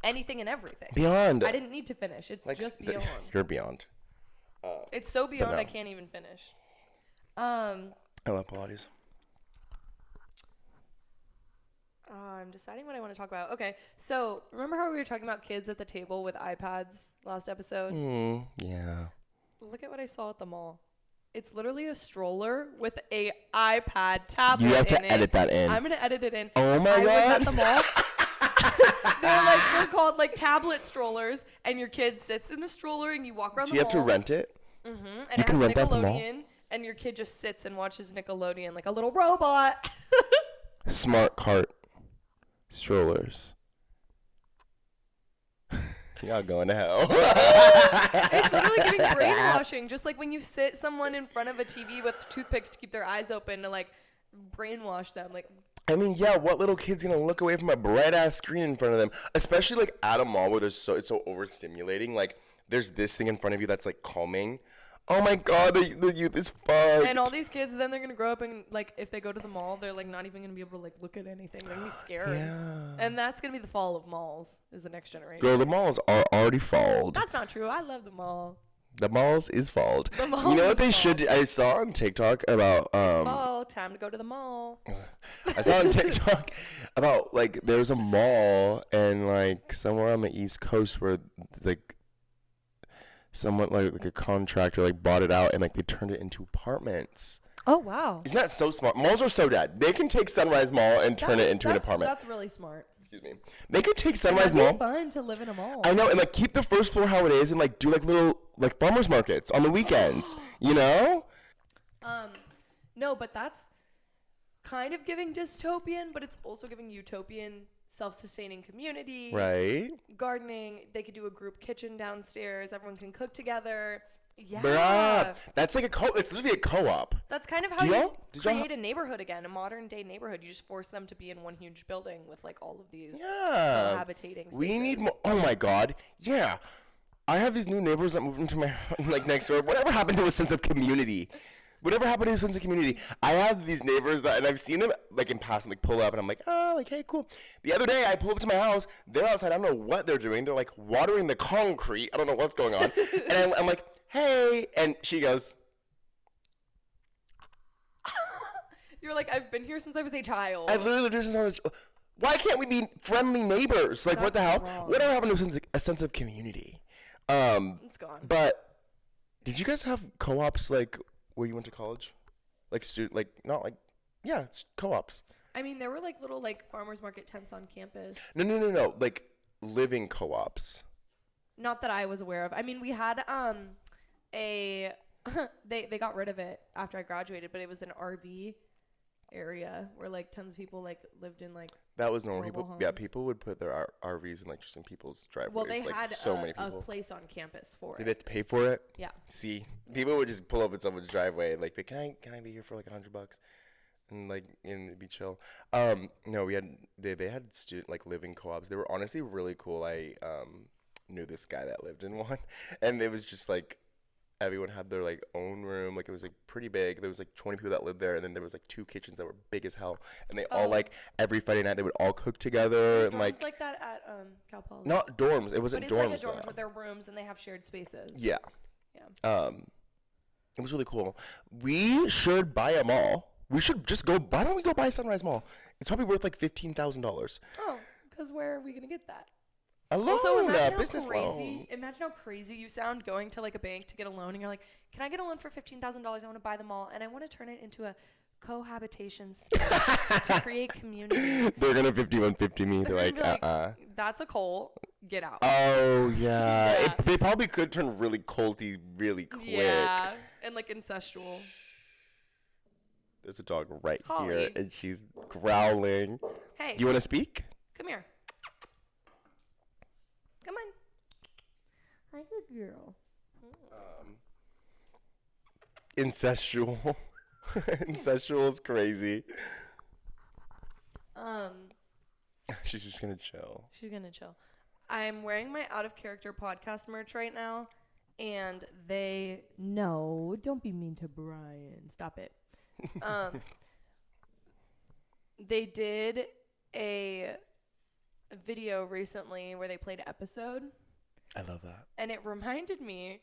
Anything and everything. Beyond." I didn't need to finish. It's like just beyond. You're beyond. It's so beyond no. I can't even finish. I love Pilates. I'm deciding what I want to talk about. Okay, so remember how we were talking about kids at the table with iPads last episode? Yeah. Look at what I saw at the mall. It's literally a stroller with a iPad tablet. You have to in edit it. that in. I'm gonna edit it in. Oh my I was God. at the mall. They're called like tablet strollers, and your kid sits in the stroller, and you walk around Do the you mall. have to rent it? And You it can has rent that at the mall? Nickelodeon, and your kid just sits and watches Nickelodeon like a little robot. Smart cart strollers. Y'all going to hell. It's literally giving brainwashing. Just like when you sit someone in front of a TV with toothpicks to keep their eyes open to like brainwash them. Like, I mean, yeah, what little kid's gonna look away from a bright ass screen in front of them? Especially like at a mall where it's so overstimulating. Like there's this thing in front of you that's like calming. Oh my God, the youth is fucked. and all these kids, then they're gonna grow up and like if they go to the mall, they're like not even gonna be able to like look at anything. They're gonna be scared. Yeah. And that's gonna be the fall of malls. Is the next generation. Girl, the malls are already falled. That's not true. I love the mall. The malls is falled. The malls You know is what they should falled. do? I saw on TikTok about Fall time to go to the mall. I saw on TikTok about like there's a mall and like somewhere on the East Coast where like someone like a contractor like bought it out and like they turned it into apartments. Oh wow. Isn't that so smart? Malls are so dead. They can take Sunrise Mall and turn it into an apartment. That's really smart. Excuse me. They could take Sunrise It'd be Mall. fun to live in a mall. I know, and like keep the first floor how it is and like do like little like farmers markets on the weekends. You know? No, but that's kind of giving dystopian, but it's also giving utopian, self-sustaining community. Right. Gardening. They could do a group kitchen downstairs. Everyone can cook together. Yeah. Bruh. That's like it's literally a co-op. That's kind of how you create a neighborhood again, a modern day neighborhood. You just force them to be in one huge building with like all of these cohabitating spaces. We need more. Oh my God. Yeah. I have these new neighbors that moved into my like next door. Whatever happened to a sense of community? Whatever happened to a sense of community? I have these neighbors that, and I've seen them like in passing, like pull up, and I'm like, oh, like, hey, cool. The other day, I pull up to my house. They're outside. I don't know what they're doing. They're like watering the concrete. I don't know what's going on. And I'm like, hey, and she goes. You're like, I've been here since I was a child. I literally lived here since I was. Why can't we be friendly neighbors? Like, what the hell? Wrong. Whatever happened to a sense of community? It's gone. But did you guys have co-ops like where you went to college? Like it's co-ops. I mean, there were like little like farmers market tents on campus. No. Like living co-ops. Not that I was aware of. I mean, we had they got rid of it after I graduated, but it was an RV area where like tons of people like lived in like that was normal. People would put their RVs in like just in people's driveways. Well, they like, had so many people. a place on campus for Did it. they have to pay for it? Yeah. See, people would just pull up in someone's driveway and like, can I be here for like $100? And like, and it'd be chill. No, they had student like living co-ops. They were honestly really cool. I knew this guy that lived in one, and it was just like everyone had their like own room. Like it was like pretty big. There was like 20 people that lived there, and then there was like 2 kitchens that were big as hell. And they all like every Friday night they would all cook together. And like that at Cal Poly. Not dorms. It wasn't but it's dorms. like a dorms with their rooms and they have shared spaces. Yeah. Yeah. It was really cool. We should buy a mall. We should just go. Why don't we go buy Sunrise Mall? It's probably worth like $15,000. Oh, because where are we gonna get that? A loan, Also, imagine business loan. Imagine how crazy you sound going to like a bank to get a loan, and you're like, "Can I get a loan for $15,000? I want to buy the mall, and I want to turn it into a cohabitation space to create community." They're gonna 5150 me. They're like, That's a cult. Get out. Oh yeah. They probably could turn really culty really quick. Yeah, and like incestual. There's a dog right Holly. here, and she's growling. Hey. Do you want to speak? Come here. Come on. Hi, good girl. Incestual. Incestual is crazy. She's just gonna chill. She's gonna chill. I'm wearing my Out of Character podcast merch right now, and no, don't be mean to Bryan. Stop it. They did a video recently where they played an episode. I love that. And it reminded me,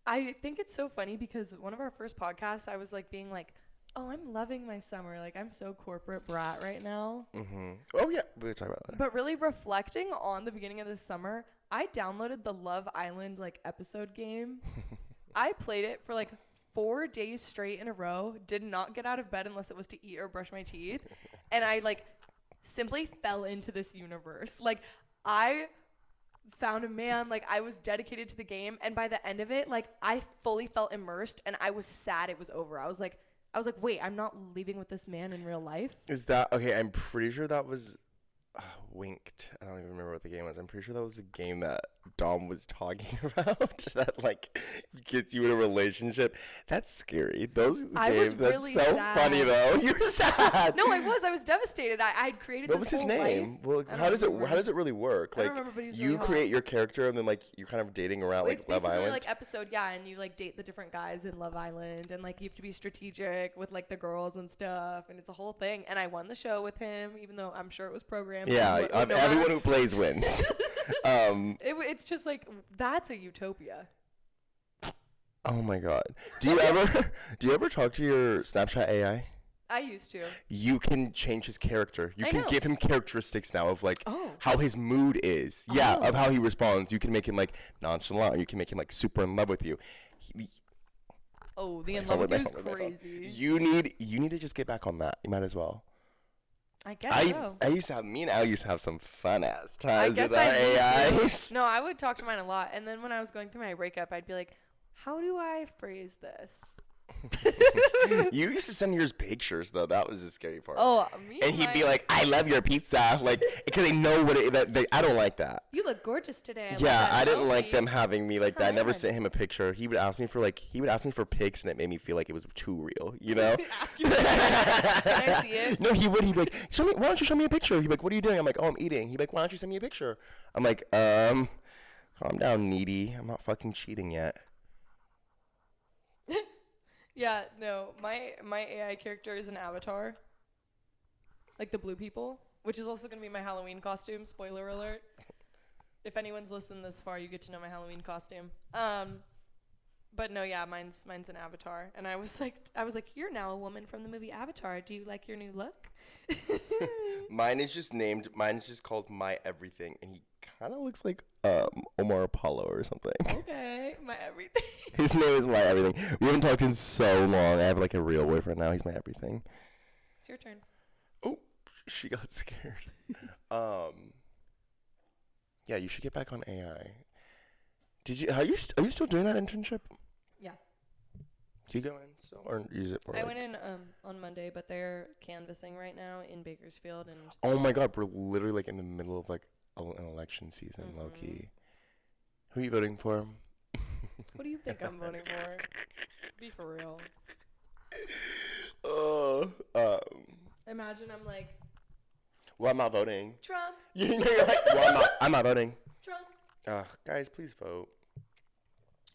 I think it's so funny because one of our first podcasts, I was like being like, oh, I'm loving my summer. Like, I'm so corporate brat right now. Mm-hmm. Oh, yeah. We'll talk about that. But really reflecting on the beginning of this summer, I downloaded the Love Island, like, episode game. I played it for, like, 4 days straight in a row, did not get out of bed unless it was to eat or brush my teeth. And I, like, simply fell into this universe. Like, I found a man, like, I was dedicated to the game. And by the end of it, like, I fully felt immersed and I was sad it was over. I was like, wait, I'm not leaving with this man in real life. Is that okay? I'm pretty sure that was Winked. I don't even remember what the game was. I'm pretty sure that was the game that Dom was talking about. That like gets you in a relationship. That's scary. Those games. Really that's so sad. Funny though. You were sad. No, I was devastated. I had created. What was his name? Life. Well, how does it really work? Like you create your character and then like you're kind of dating around like Love Island. Like episode, yeah, and you like date the different guys in Love Island, and like you have to be strategic with like the girls and stuff, and it's a whole thing. And I won the show with him, even though I'm sure it was programmed. Yeah, everyone who plays wins. It's just like that's a utopia. Oh my god! Do you ever talk to your Snapchat AI? I used to. You can change his character. You can give him characteristics now of like how his mood is. Yeah, of how he responds. You can make him like nonchalant. You can make him like super in love with you. The in love with you is crazy. You need to just get back on that. You might as well. I guess so. I used to have, me and Al used to have some fun ass times with our AIs. No, I would talk to mine a lot. And then when I was going through my breakup, I'd be like, how do I phrase this? You used to send yours pictures though. That was the scary part. Oh, me. And he'd be like, "I love your pizza," like because they know what I don't like that. You look gorgeous today. Yeah, I didn't like them having me like that. I never on. sent him a picture. He would ask me for pics, and it made me feel like it was too real. You know? Ask you. Can I see it? No, he would. He'd be like, "Show me. Why don't you show me a picture?" He'd be like, "What are you doing?" I'm like, "Oh, I'm eating." He'd be like, "Why don't you send me a picture?" I'm like, calm down, needy. I'm not fucking cheating yet. Yeah, no. My AI character is an avatar. Like the blue people, which is also going to be my Halloween costume. Spoiler alert. If anyone's listened this far, you get to know my Halloween costume. But no, yeah, mine's an avatar. And I was like, "You're now a woman from the movie Avatar. Do you like your new look?" Mine's just called My Everything, and he kind of looks like Omar Apollo or something. Okay, my everything. His name is My Everything. We haven't talked in so long. I have like a real boyfriend now. He's my everything. It's your turn. Oh, she got scared. Yeah, you should get back on AI. Are you still doing that internship? Yeah. Do you go in still or use it for? I went in on Monday, but they're canvassing right now in Bakersfield and. Oh my God, we're literally like in the middle of like an election season, low key. Who are you voting for? What do you think I'm voting for? Be for real. Imagine I'm like. Well, I'm not voting. Trump. You're like, well, I'm not voting. Trump. Guys, please vote.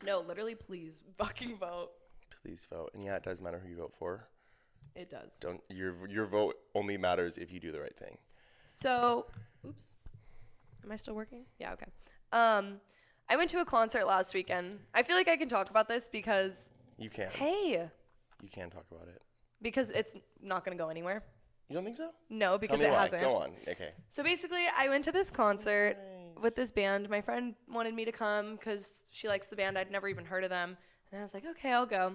No, literally, please fucking vote. Please vote. And yeah, it does matter who you vote for. It does. Your vote only matters if you do the right thing. So, oops. Am I still working? Yeah, okay. I went to a concert last weekend. I feel like I can talk about this because. You can. Hey. You can talk about it. Because it's not going to go anywhere. You don't think so? No, because Tell me it why. hasn't. Go on. Okay. So basically, I went to this concert with this band. My friend wanted me to come because she likes the band. I'd never even heard of them. And I was like, okay, I'll go.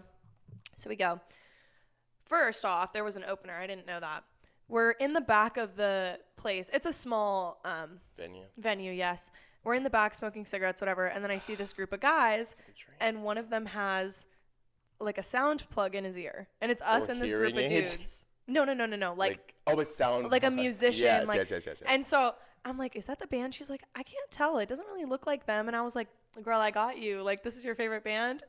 So we go. First off, there was an opener. I didn't know that. We're in the back of the place. It's a small venue, yes. We're in the back smoking cigarettes, whatever. And then I see this group of guys, and one of them has like a sound plug in his ear. And it's us and this group of dudes. No. Like a sound. Like a musician. Yes. And so I'm like, is that the band? She's like, I can't tell. It doesn't really look like them. And I was like, girl, I got you. Like, this is your favorite band?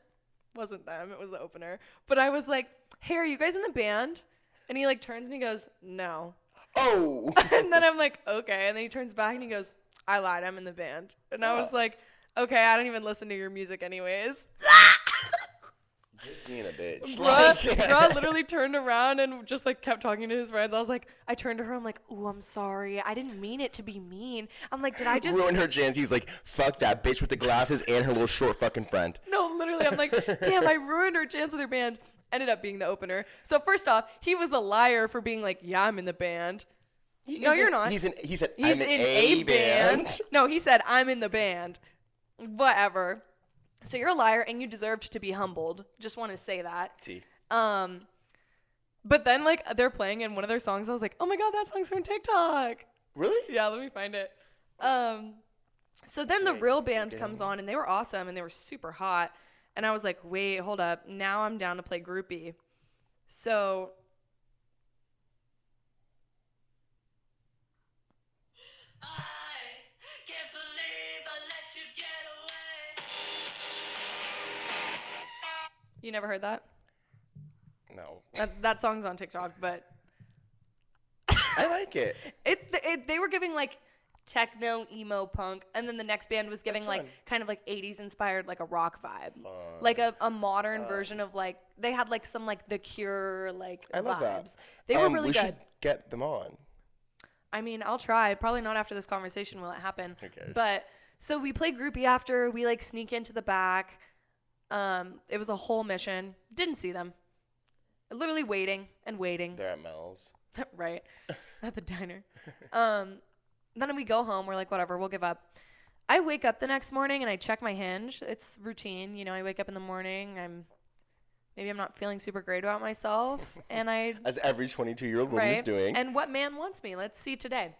Wasn't them. It was the opener. But I was like, hey, are you guys in the band? And he like turns and he goes, no. Oh. And then I'm like, okay. And then he turns back and he goes, I lied. I'm in the band. And I was like, okay, I don't even listen to your music anyways. Just being a bitch. Bruh literally turned around and just like kept talking to his friends. I turned to her. I'm like, ooh, I'm sorry. I didn't mean it to be mean. I'm like, did I just ruin her chance? He's like, fuck that bitch with the glasses and her little short fucking friend. No, literally. I'm like, damn, I ruined her chance with her band. Ended up being the opener. So first off, he was a liar for being like, yeah, I'm in the band. No, you're not. He said, He's I'm in a band. No, he said, I'm in the band. Whatever. So you're a liar and you deserved to be humbled. Just want to say that. T. But then like they're playing in one of their songs. I was like, oh my God, that song's from TikTok. Really? Yeah, let me find it. So then the real band comes on and they were awesome and they were super hot. And I was like, wait, hold up. Now I'm down to play groupie. So you never heard that? No. That song's on TikTok, but I like it. They were giving like techno, emo, punk, and then the next band was giving like kind of like 80s inspired like a rock vibe. Like a modern version of like they had like some like The Cure like I love vibes. That. They were really we good. Should get them on. I mean, I'll try. Probably not after this conversation will it happen. Who cares? But so we play groupie after. We like sneak into the back. It was a whole mission. Didn't see them. Literally waiting and waiting. They're at Mel's. Right. At the diner. Then we go home. We're like, whatever, we'll give up. I wake up the next morning and I check my Hinge. It's routine. You know, I wake up in the morning. Maybe I'm not feeling super great about myself. And as every 22-year-old woman is doing. And what man wants me? Let's see today.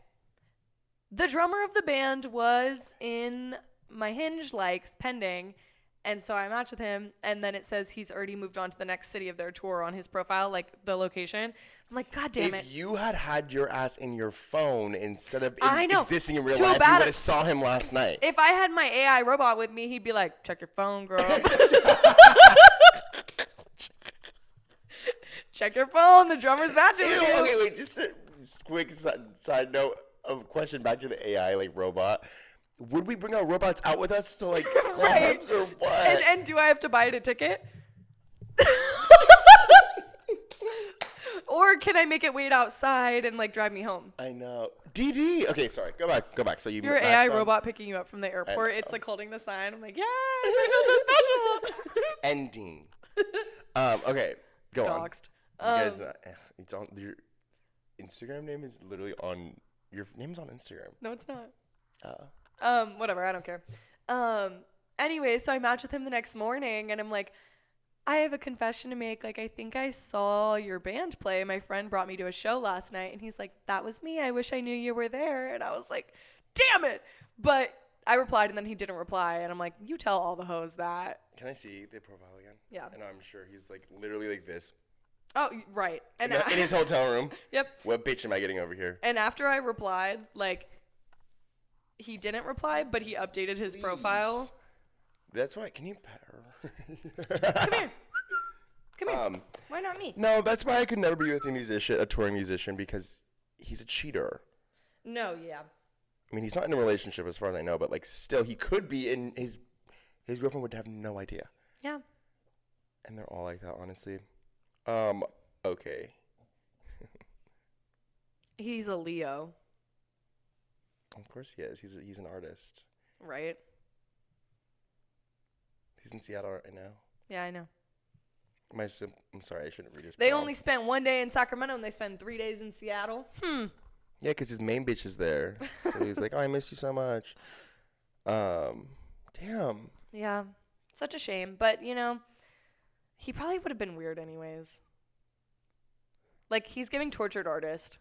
The drummer of the band was in my Hinge likes pending. And so I match with him, and then it says he's already moved on to the next city of their tour on his profile, like the location. I'm like, God damn it. If you had your ass in your phone instead of I existing in real Too life, you bad. would have saw him last night. If I had my AI robot with me, he'd be like, check your phone, girl. Check your phone. The drummer's matching with you. Okay, wait. Just a quick side note of question back to the AI like robot. Would we bring our robots out with us to like clubs or what? And do I have to buy it a ticket? Or can I make it wait outside and like drive me home? I know. DD. Okay, sorry. Go back. So Your AI robot picking you up from the airport. It's like holding the sign. I'm like, yes, I feel so special. Ending. Okay, go Doxed. on. You guys, it's on your Instagram name is literally on your name's on Instagram. No, it's not. Oh. Whatever. I don't care. Anyway, so I match with him the next morning, and I'm like, I have a confession to make. Like, I think I saw your band play. My friend brought me to a show last night, and he's like, that was me. I wish I knew you were there. And I was like, damn it. But I replied, and then he didn't reply. And I'm like, you tell all the hoes that. Can I see the profile again? Yeah. And I'm sure he's like literally like this. Oh, right. And in his hotel room. Yep. What bitch am I getting over here? And after I replied, like, he didn't reply, but he updated his profile. That's why. Can you pet her? Come here. Come here. Why not me? No, that's why I could never be with a touring musician, because he's a cheater. No, yeah. I mean, he's not in a relationship as far as I know, but like still, he could be, and his girlfriend would have no idea. Yeah. And they're all like that, honestly. Okay. He's a Leo. Of course he is. He's an artist. Right? He's in Seattle right now. Yeah, I know. I'm sorry, I shouldn't read his They prompts. only spent 1 day in Sacramento, and they spent 3 days in Seattle. Yeah, because his main bitch is there. So he's like, oh, I missed you so much. Damn. Yeah. Such a shame. But, you know, he probably would have been weird anyways. Like, he's giving tortured artist.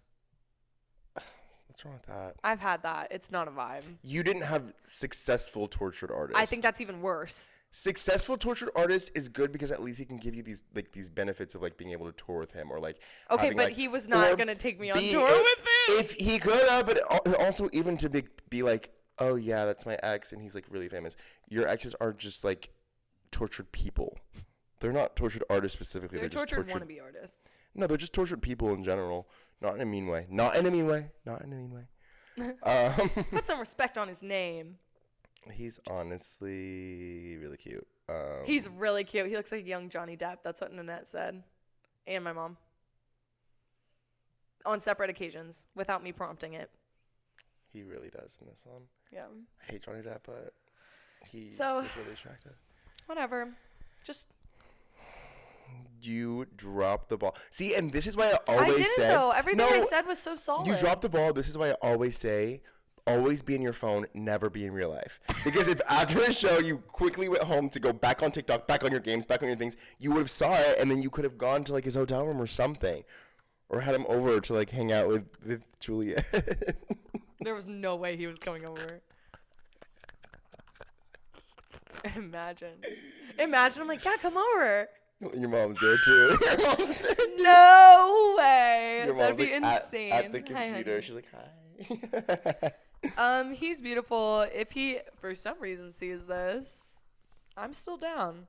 What's wrong with that? I've had that. It's not a vibe. You didn't have successful tortured artist. I think that's even worse. Successful tortured artist is good because at least he can give you these benefits of like being able to tour with him or like. Okay, having, but like, he was not gonna take me on tour with him. If he could have, but also even to be like, oh yeah, that's my ex, and he's like really famous. Your exes are just like tortured people. They're not tortured artists specifically. They're just tortured wannabe artists. No, they're just tortured people in general. Not in a mean way. Not in a mean way. Put some respect on his name. He's honestly really cute. He's really cute. He looks like young Johnny Depp. That's what Nanette said. And my mom. On separate occasions, without me prompting it. He really does in this one. Yeah. I hate Johnny Depp, but he's really attractive. Whatever. Just... You dropped the ball. See, and this is why I I always didn't, said... though. Everything I said was so solid. You dropped the ball. This is why I always say... Always be in your phone, never be in real life. Because if after a show you quickly went home to go back on TikTok, back on your games, back on your things, you would have saw it, and then you could have gone to like his hotel room or something, or had him over to like hang out with Julia. There was no way he was coming over. Imagine I'm like, yeah, come over. Your mom's there too. Your mom's there too. No way. Your That'd mom's be like insane. at the Hi, computer. honey. She's like, hi. He's beautiful. If he, for some reason, sees this, I'm still down.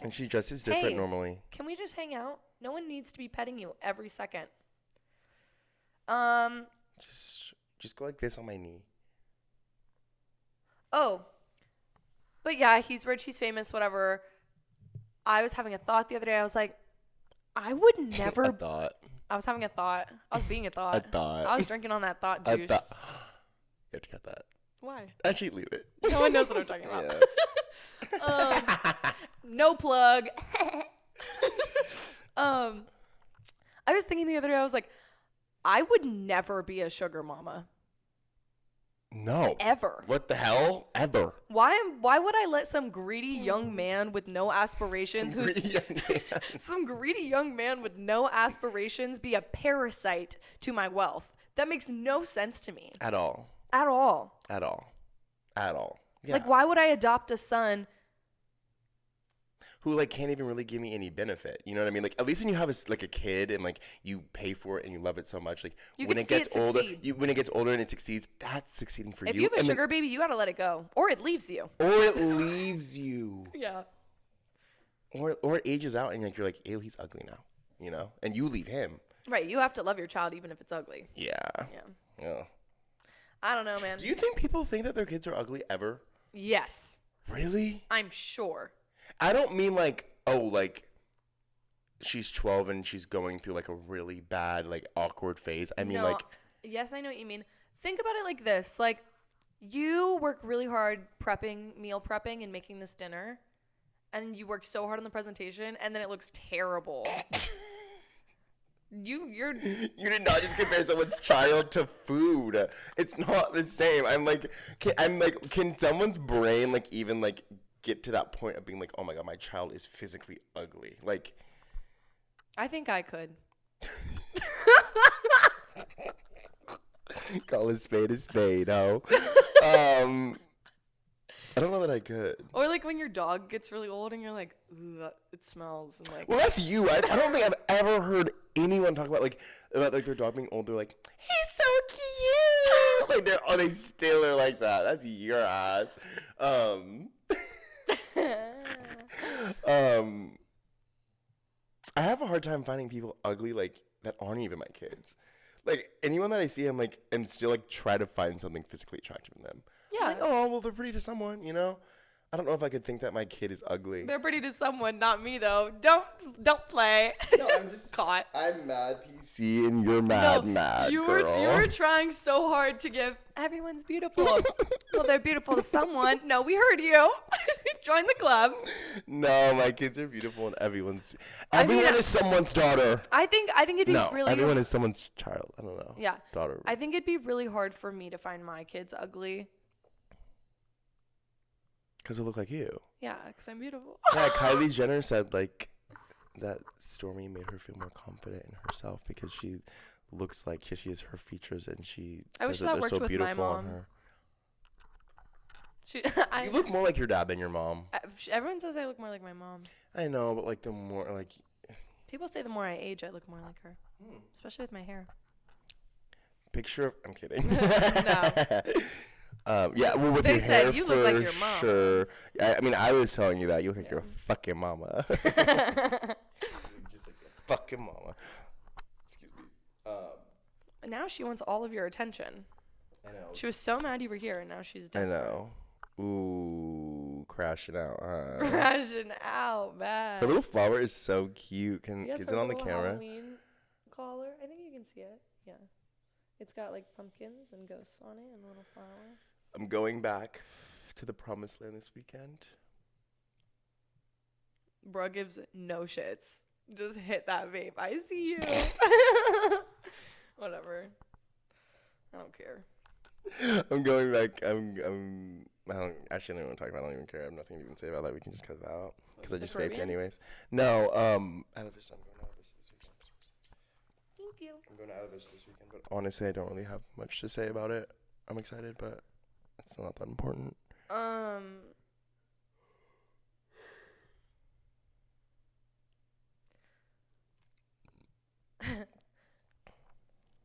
And she dresses different Hey. normally. Can we just hang out? No one needs to be petting you every second. Just go like this on my knee. Oh. But yeah, he's rich, he's famous, whatever. I was having a thought the other day. I was like, I would never. A thought. I was having a thought. I was being a thought. A thought. I was drinking on that thought A juice. thought. You have to cut that. Why? Actually, leave it. No one knows what I'm talking about. Yeah. No plug. I was thinking the other day, I was like, I would never be a sugar mama. No. Ever. What the hell? Ever. Why would I let some greedy young man with no aspirations some greedy young man with no aspirations be a parasite to my wealth? That makes no sense to me. At all. At all. At all. At all. Yeah. Like, why would I adopt a son who like can't even really give me any benefit. You know what I mean? Like at least when you have a kid and like you pay for it and you love it so much, like when it gets older, when it gets older and it succeeds, that's succeeding for you. If you have a sugar baby, you gotta let it go, or it leaves you. Yeah. Or it ages out and like you're like, ew, he's ugly now. You know, and you leave him. Right. You have to love your child even if it's ugly. Yeah. I don't know, man. Do you think people think that their kids are ugly ever? Yes. Really? I'm sure. I don't mean like, oh, like she's 12 and she's going through like a really bad, like awkward phase. I mean, like. Yes, I know what you mean. Think about it like this. Like, you work really hard meal prepping and making this dinner. And you work so hard on the presentation, and then it looks terrible. You did not just compare someone's child to food. It's not the same. I'm like, can someone's brain like even like get to that point of being like, oh my god, my child is physically ugly? Like, I think I could. Call a spade, oh. I don't know that I could. Or like when your dog gets really old and you're like, ooh, it smells. And like, well, that's you. I don't think I've ever heard anyone talk about their dog being old. They're like, he's so cute. Like they still are like that. That's your ass. I have a hard time finding people ugly like that aren't even my kids. Like anyone that I see, I'm like, and still like try to find something physically attractive in them. Yeah. Like, oh, well, they're pretty to someone, you know? I don't know if I could think that my kid is ugly. They're pretty to someone, not me, though. Don't play. No, I'm just caught. I'm mad PC and you're mad, girl. You were trying so hard to give everyone's beautiful. Well, they're beautiful to someone. No, we heard you. Join the club. No, my kids are beautiful and everyone is someone's daughter. I think it'd be really everyone is someone's child. I don't know. Yeah. Daughter. I think it'd be really hard for me to find my kids ugly. Because they look like you. Yeah, because I'm beautiful. Yeah, Kylie Jenner said, like, that Stormy made her feel more confident in herself because she looks like she has her features and she says that they're so beautiful on her. You look more like your dad than your mom. Everyone says I look more like my mom. I know, but, like, the more, like... People say the more I age, I look more like her. Especially with my hair. Picture of... I'm kidding. No. Yeah, well, with they your said hair you for look like your mom. Sure. I mean, I was telling you that. You look like your fucking mama. Just like your fucking mama. Excuse me. Now she wants all of your attention. I know. She was so mad you were here, and now she's desperate. I know. Ooh, crashing out, huh? Crashing out, bad. Her little flower is so cute. Is it on the camera? Halloween collar. I think you can see it. Yeah. It's got like pumpkins and ghosts on it and a little flower. I'm going back to the promised land this weekend. Bro gives no shits. Just hit that vape. I see you. Whatever. I don't care. I'm going back. I don't actually want to talk about it. I don't even care. I have nothing to even say about that. We can just cut that out. Because I just vaped anyways. No, out of this, I'm going out of this weekend. Thank you. I'm going out of this weekend, but honestly, I don't really have much to say about it. I'm excited, but it's still not that important.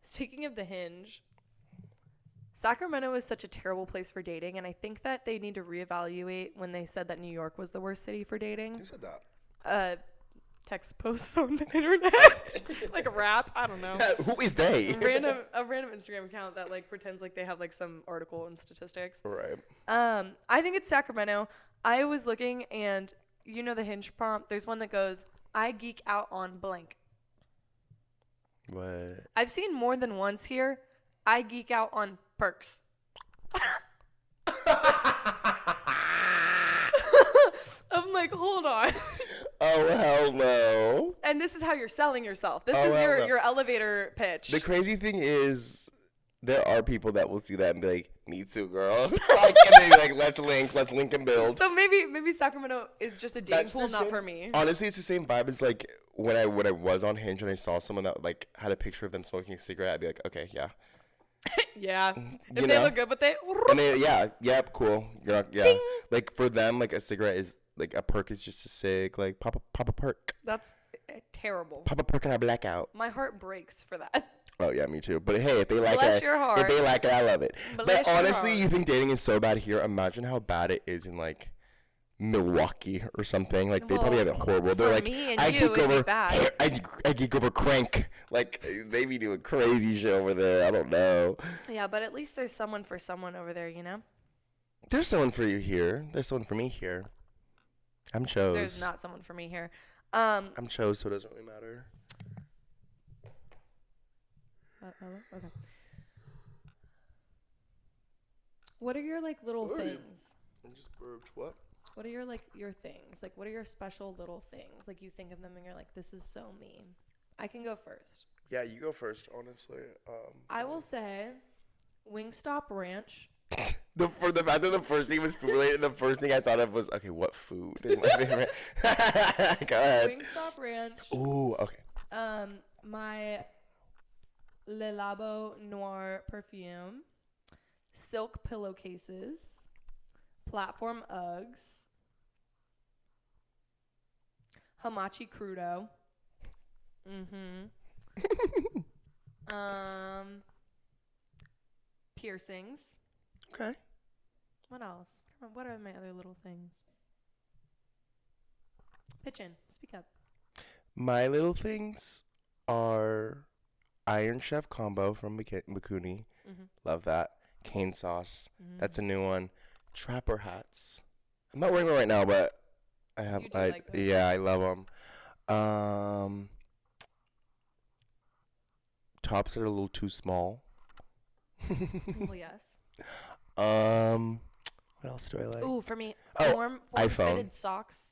Speaking of the Hinge, Sacramento is such a terrible place for dating, and I think that they need to reevaluate when they said that New York was the worst city for dating. Who said that? Text posts on the internet. Like a rap. I don't know. Who is they? A random Instagram account that like pretends like they have like some article and statistics. Right. I think it's Sacramento. I was looking, and you know the Hinge prompt. There's one that goes, "I geek out on blank." What? I've seen more than once here. I geek out on perks. I'm like, hold on. Oh, hell no. And this is how you're selling yourself. This is your elevator pitch. The crazy thing is, there are people that will see that and be like, me too, girl. Like, and they be like, let's link and build. So maybe Sacramento is just a dating pool, not for me. Honestly, it's the same vibe as like when I was on Hinge and I saw someone that like had a picture of them smoking a cigarette, I'd be like, okay, yeah. Yeah. If they look good, but they and they, yeah, cool. Yeah. Ding. Like for them, like a cigarette is like a perk is just a cig. Like pop a perk. That's terrible. Pop a perk and I blackout. My heart breaks for that. Oh yeah, me too. But hey, if they like Bless it, your heart. if they like it, I love it. Bless But your honestly, heart. you think dating is so bad here? Imagine how bad it is in like Milwaukee or something. Like they probably have it horrible. They're for like, me and I you, geek it'd be over, bad. I geek over crank. Like they be doing crazy shit over there. I don't know. Yeah, but at least there's someone for someone over there, you know? There's someone for you here. There's someone for me here. I'm chose. There's not someone for me here. I'm chose, so it doesn't really matter. Hello? Okay. What are your like little Sorry. things? I just burped. What? What are your like your things? Like what are your special little things? Like you think of them and you're like, this is so me. I can go first. Yeah, you go first, honestly. I will say Wingstop Ranch. For the fact that the first thing was food related, the first thing I thought of was, okay, what food is my favorite? Go ahead. Wingstop Ranch. Ooh, okay. My Le Labo Noir perfume. Silk pillowcases. Platform Uggs. Hamachi Crudo. Piercings. Okay. What else? What are my other little things? Pitch in. Speak up. My little things are Iron Chef combo from Mikuni. Love that. Cane sauce. That's a new one. Trapper hats. I'm not wearing one right now, but I have. You do like those. Yeah, I love them. Tops that are a little too small. Well, yes. What else do I like? Ooh, for me, Oh, form iPhone. fitted socks.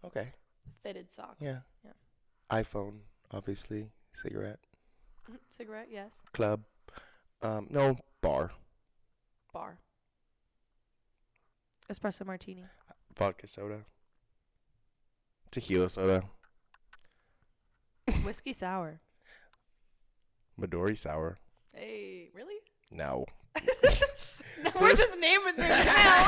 Okay. Fitted socks. Yeah. Yeah. iPhone, obviously. Cigarette. Cigarette, yes. Club. No, bar. Bar. Espresso martini. Vodka soda. Tequila soda. Whiskey sour. Midori sour. Hey, really? No. No, we're just naming things now.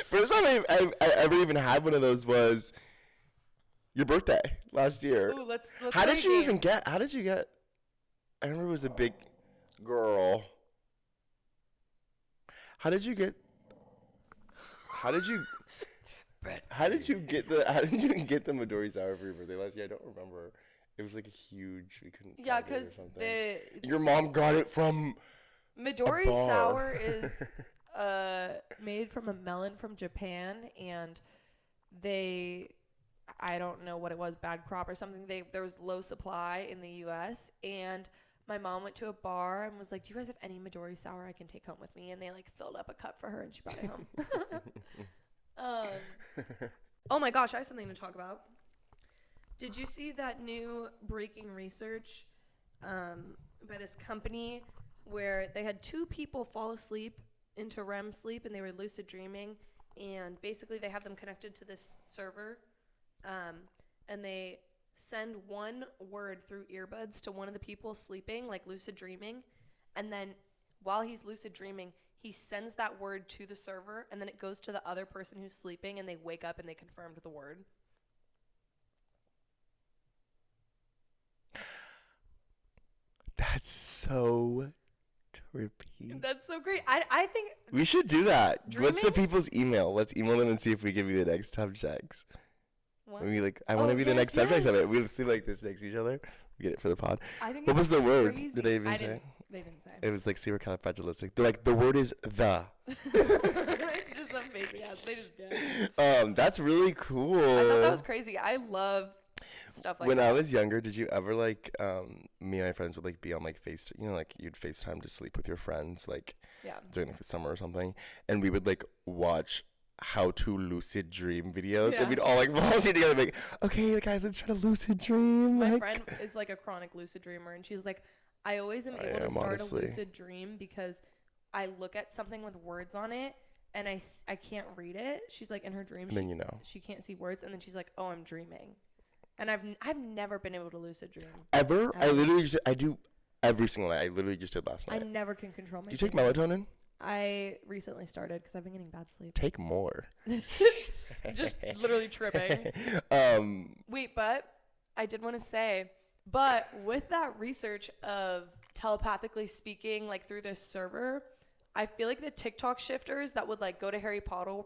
First time I ever even had one of those was your birthday last year. Ooh, let's How play did a you game. even get? How did you get? I remember it was a big girl. How did you get? How did you? Brett. How did you get the? How did you get the Midori sour for your birthday last year? I don't remember. It was like a huge. We couldn't. Yeah, find it or because something. the Your mom got it from Midori bar. sour is made from a melon from Japan, and I don't know what it was, bad crop or something. There was low supply in the U.S., and my mom went to a bar and was like, do you guys have any Midori sour I can take home with me? And they like filled up a cup for her and she brought it home. Oh my gosh, I have something to talk about. Did you see that new breaking research by this company where they had 2 people fall asleep into REM sleep and they were lucid dreaming, and basically they have them connected to this server, and they send one word through earbuds to one of the people sleeping, like lucid dreaming, and then while he's lucid dreaming, he sends that word to the server, and then it goes to the other person who's sleeping, and they wake up and they confirmed the word. That's so trippy. That's so great. I think We should do that. What's the Dreaming? people's email? Let's email them and see if we give you the next subjects. what? We like. I want to be the yes, next subjects of yes. it. We'll see like this next to each other. We get it for the pod. I think What was it's the word? crazy. Did they even say? They didn't say. It was like supercalifragilistic. They're like the word is the. It's just amazing. Yeah, they just guessed. That's really cool. I thought that was crazy. I love stuff like When that. I was younger, did you ever like me and my friends would like be on like like you'd FaceTime to sleep with your friends like Yeah. during like the summer or something, and we would like watch how to lucid dream videos, Yeah. and we'd all like fall asleep together, like, okay, guys, let's try to lucid dream. My like. friend is like a chronic lucid dreamer, and she's like, I always am I able to am, start honestly. a lucid dream because I look at something with words on it, and I can't read it. She's like, in her dream, And then you know. she can't see words, and then she's like, oh, I'm dreaming. And I've never been able to lucid dream. Ever? I literally just I do every single night. I literally just did last I night. never can control my Do you take dreams. melatonin? I recently started because I've been getting bad sleep. Take more. Just literally tripping. Wait, but I did want to say, but with that research of telepathically speaking, like through this server, I feel like the TikTok shifters that would like go to Harry Potter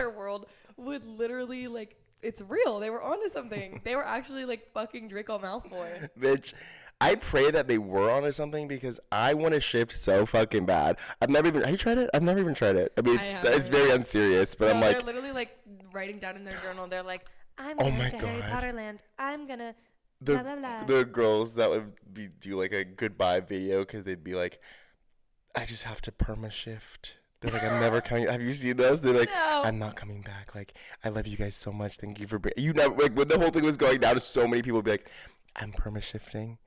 world would literally like, it's real. They were onto something. They were actually like fucking Draco Malfoy. Bitch, I pray that they were onto something because I want to shift so fucking bad. Have you tried it? I've never even tried it. I mean, it's very unserious, but I'm like. They're literally like writing down in their journal. They're like, I'm going to Harry Potter land. I'm going to. Blah, blah, blah. The girls that would do like a goodbye video because they'd be like, I just have to perma shift. They're like, I'm never coming. Have you seen those? They're like, no. I'm not coming back. Like, I love you guys so much. Thank you for being. You never like when the whole thing was going down. So many people would be like, I'm perma shifting.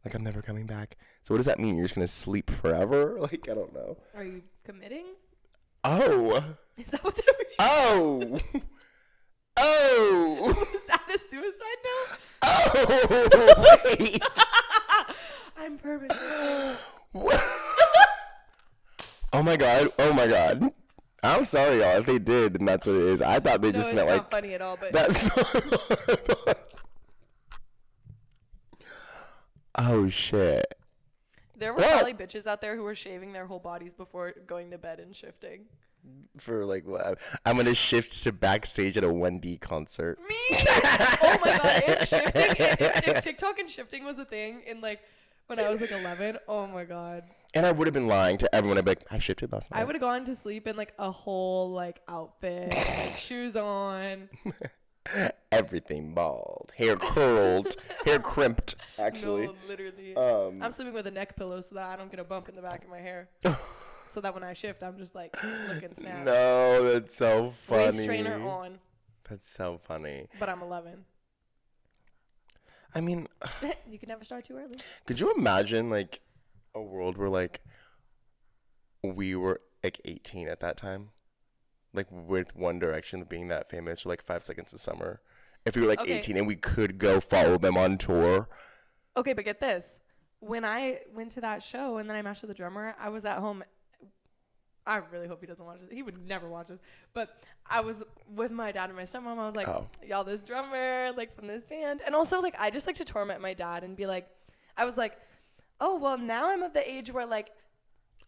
Like, I'm never coming back. So what does that mean? You're just gonna sleep forever? Like, I don't know. Are you committing? Oh. Is that what they were? Oh. Oh. Was that a suicide note? Oh, wait. I'm permanent. Oh my god. Oh my god. I'm sorry, y'all. If they did, then that's what it is. I thought they just meant like. It's not funny at all, but. That's. Oh shit. There were probably bitches out there who were shaving their whole bodies before going to bed and shifting. For like what? I'm gonna shift to backstage at a 1D concert. Me? Oh my god! If TikTok and shifting was a thing in like when I was like 11, oh my god. And I would have been lying to everyone. I'd be like, I shifted last night. I would have gone to sleep in like a whole like outfit, like shoes on. Everything bald, hair curled, hair crimped. Actually, no, literally. I'm sleeping with a neck pillow so that I don't get a bump in the back of my hair. So that when I shift, I'm just like looking snap. No, that's so funny. Waist trainer on. That's so funny. But I'm 11. I mean, you can never start too early. Could you imagine like a world where like we were like 18 at that time? Like with One Direction being that famous, or like 5 Seconds of Summer. If we were like 18 and we could go follow them on tour. Okay, but get this. When I went to that show and then I matched with the drummer, I was at home. I really hope he doesn't watch this. He would never watch this. But I was with my dad and my stepmom. I was like, y'all, this drummer, like from this band. And also, like, I just like to torment my dad and be like, I was like, oh, well, now I'm of the age where, like,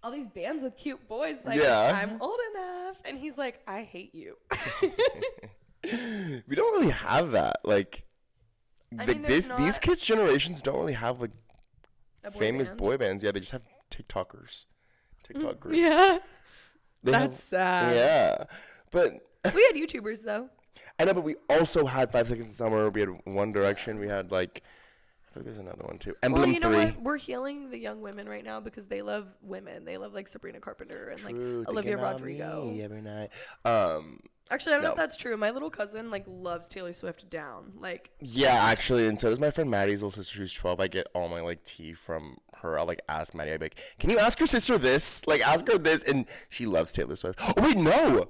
all these bands with cute boys, like, I'm old enough. And he's like, I hate you. We don't really have that. Like, these kids' generations don't really have, like, famous boy bands. Yeah, they just have TikTokers. TikTok groups. Yeah. That's sad. Yeah. But we had YouTubers, though. I know, but we also had 5 Seconds of Summer. We had One Direction. We had, like, I think there's another one, too. Emblem 3. Know what? We're healing the young women right now because they love women. They love, like, Sabrina Carpenter and, like, Olivia Rodrigo. Every night. Actually, I don't know if that's true. My little cousin, like, loves Taylor Swift down. Like. Yeah, actually, and so does my friend Maddie's little sister who's 12. I get all my, like, tea from her. I'll, like, ask Maddie. I'd be like, can you ask your sister this? Like, ask her this. And she loves Taylor Swift. Oh, wait, no.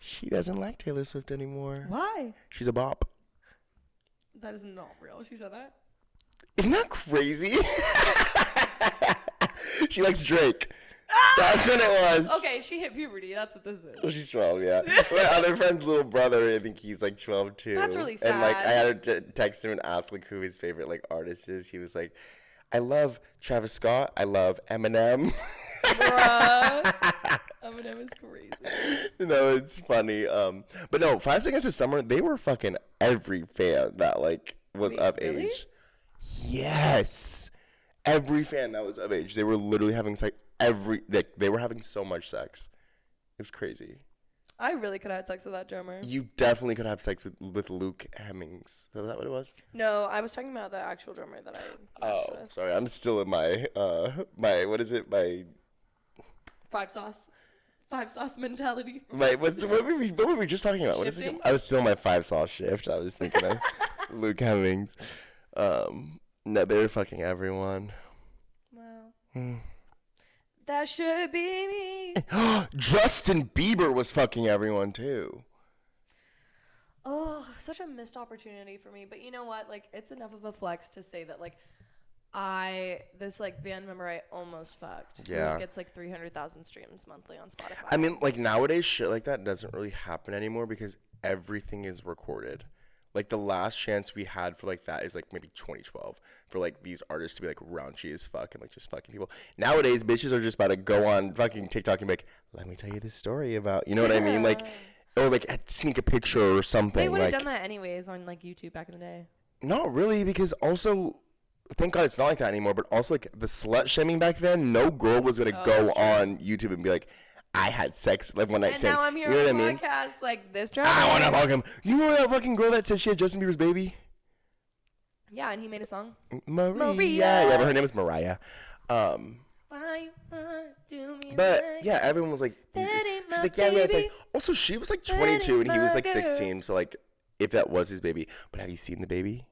She doesn't like Taylor Swift anymore. Why? She's a bop. That is not real. She said that? Isn't that crazy? She likes Drake. That's what it was. Okay, she hit puberty. That's what this is. Well, she's 12, yeah. My other friend's little brother, I think he's like 12 too. That's really sad. And like I had to text him and ask like who his favorite like artist is. He was like, I love Travis Scott. I love Eminem. Bruh. Eminem is crazy. No, it's funny. But no, 5 Seconds of Summer, they were fucking every fan that like was of age. Yes. Every fan that was of age. They were literally having sex. They were having so much sex. It was crazy. I really could have had sex with that drummer. You definitely could have sex with Luke Hemmings. Is that what it was? No, I was talking about the actual drummer that I matched with. Sorry. I'm still in my what is it? My five sauce mentality. What were we just talking about? What is it? I was still in my 5 sauce shift. I was thinking of Luke Hemmings. No, they were fucking everyone. Wow. That should be me. Justin Bieber was fucking everyone too. Oh, such a missed opportunity for me. But you know what? Like, it's enough of a flex to say that, like, This like band member I almost fucked. Yeah. Who gets like 300,000 streams monthly on Spotify. I mean, like nowadays, shit like that doesn't really happen anymore because everything is recorded. Like the last chance we had for like that is like maybe 2012 for like these artists to be like raunchy as fuck and like just fucking people. Nowadays, bitches are just about to go on fucking TikTok and be like, let me tell you this story about, you know what I mean? Like, or like sneak a picture or something. They would have like, done that anyways on like YouTube back in the day. Not really, because also, thank God it's not like that anymore. But also, like the slut shaming back then, no girl was gonna go on YouTube and be like, "I had sex like one night stand." And now I'm here you know on what the I mean? podcast like this drama. I wanna fuck him. You know that fucking girl that said she had Justin Bieber's baby? Yeah, and he made a song. Maria. Yeah, but her name is Mariah. Why do me But like yeah, everyone was like, she's like, yeah, it's like. Also, she was like 22 and he was like 16. So like, if that was his baby, but have you seen the baby?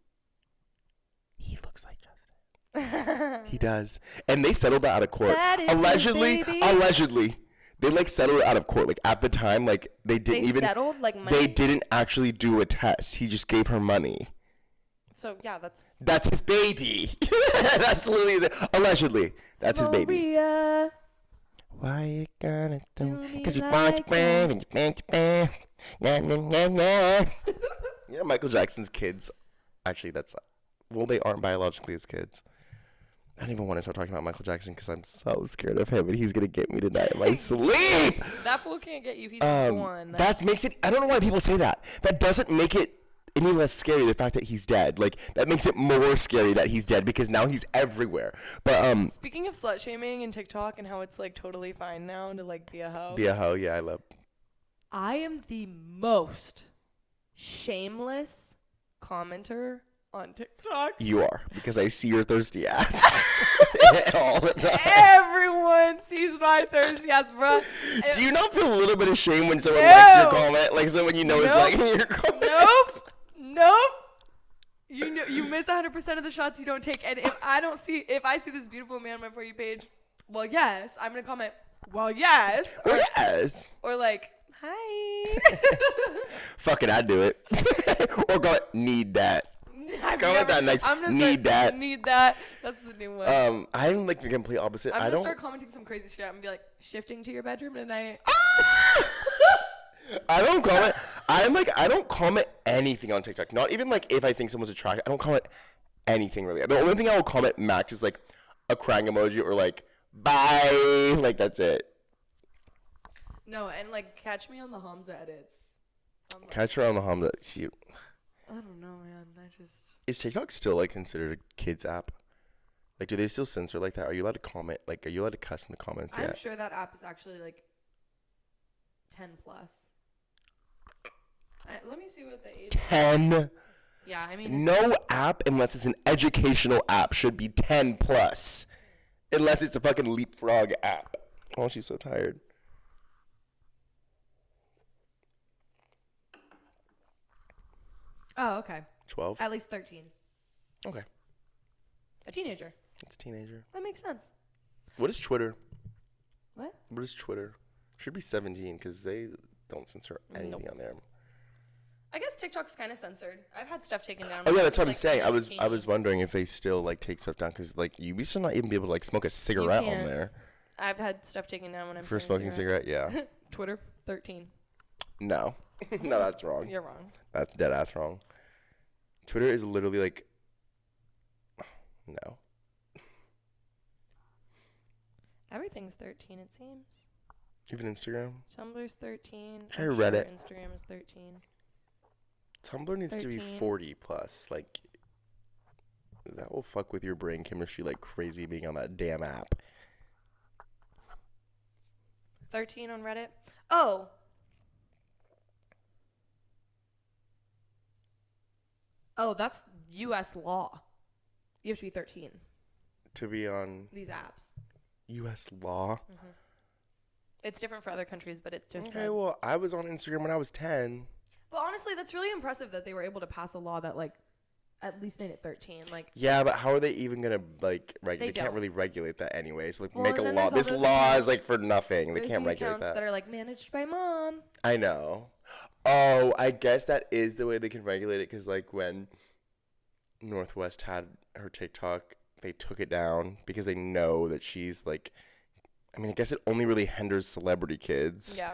He looks like Justin. He does, and they settled that out of court. Allegedly, they like settled it out of court. Like at the time, like they didn't settled like money? They didn't actually do a test. He just gave her money. So yeah, that's his baby. That's literally allegedly. That's his baby. Why you gonna do? Because you want your brand and you want your brand. Nah, nah, nah, nah. You know, Michael Jackson's kids. Actually, they aren't biologically his kids. I don't even want to start talking about Michael Jackson because I'm so scared of him and he's gonna get me tonight in my sleep. That fool can't get you. He's the one. That makes it. I don't know why people say that. That doesn't make it any less scary, the fact that he's dead. Like, that makes it more scary that he's dead because now he's everywhere. But speaking of slut shaming and TikTok and how it's like totally fine now to like be a hoe. Be a hoe, yeah, I am the most shameless commenter on TikTok. You are, because I see your thirsty ass all the time. Everyone sees my thirsty ass, bro. Do you not feel a little bit of shame when someone likes your comment? Like someone you know is liking your comment? Nope. You miss 100% of the shots you don't take. And if I see this beautiful man on my For You page, well, yes, I'm gonna comment. Well, yes. Or yes. Or like, hi. Fuck it, I'd do it. Or go, need that. Comment that next. Need that. Need that. That's the new one. I'm like the complete opposite. I'm gonna start commenting some crazy shit. I'm gonna be like, shifting to your bedroom tonight. I don't comment. I don't comment anything on TikTok. Not even like if I think someone's attractive. I don't comment anything really. The only thing I will comment max is like a crying emoji or like bye. Like that's it. No, and like catch me on the Hamza edits. Catch her on the Hamza. I don't know, man. Is TikTok still like considered a kids app? Like, do they still censor like that? Are you allowed to comment? Like, are you allowed to cuss in the comments yet? I'm sure that app is actually like 10 plus. Let me see what the age 10? is. Yeah, I mean. No app, unless it's an educational app, should be 10 plus. Unless it's a fucking leapfrog app. Oh, she's so tired. Oh, okay. 12? At least 13. Okay. A teenager. It's a teenager. That makes sense. What is Twitter? What? What is Twitter? Should be 17 because they don't censor anything on there. I guess TikTok's kind of censored. I've had stuff taken down. Oh yeah, that's what I'm saying. I was wondering if they still like take stuff down because like you used to not even be able to like smoke a cigarette on there. I've had stuff taken down when I'm for smoking a cigarette. Yeah. Twitter 13. No, no, that's wrong. You're wrong. That's dead ass wrong. Twitter is literally like no. Everything's 13, it seems. Even Instagram. Tumblr's 13. Try Reddit. Instagram is 13. Tumblr needs 13. To be 40 plus. Like, that will fuck with your brain chemistry like crazy being on that damn app. 13 on Reddit. Oh. Oh, that's U.S. law. You have to be 13. To be on these apps. U.S. law? Mm-hmm. It's different for other countries, but it just... Okay, well, I was on Instagram when I was 10. But honestly, that's really impressive that they were able to pass a law that, like, at least made it 13. Like, yeah, but how are they even going to, like, regulate? They can't really regulate that anyway. So, like, make a law. This law is, like, for nothing. They can't regulate that. That are, like, managed by mom. I know. Oh, I guess that is the way they can regulate it because, like, when Northwest had her TikTok they took it down because they know that she's like, I mean, I guess it only really hinders celebrity kids. Yeah.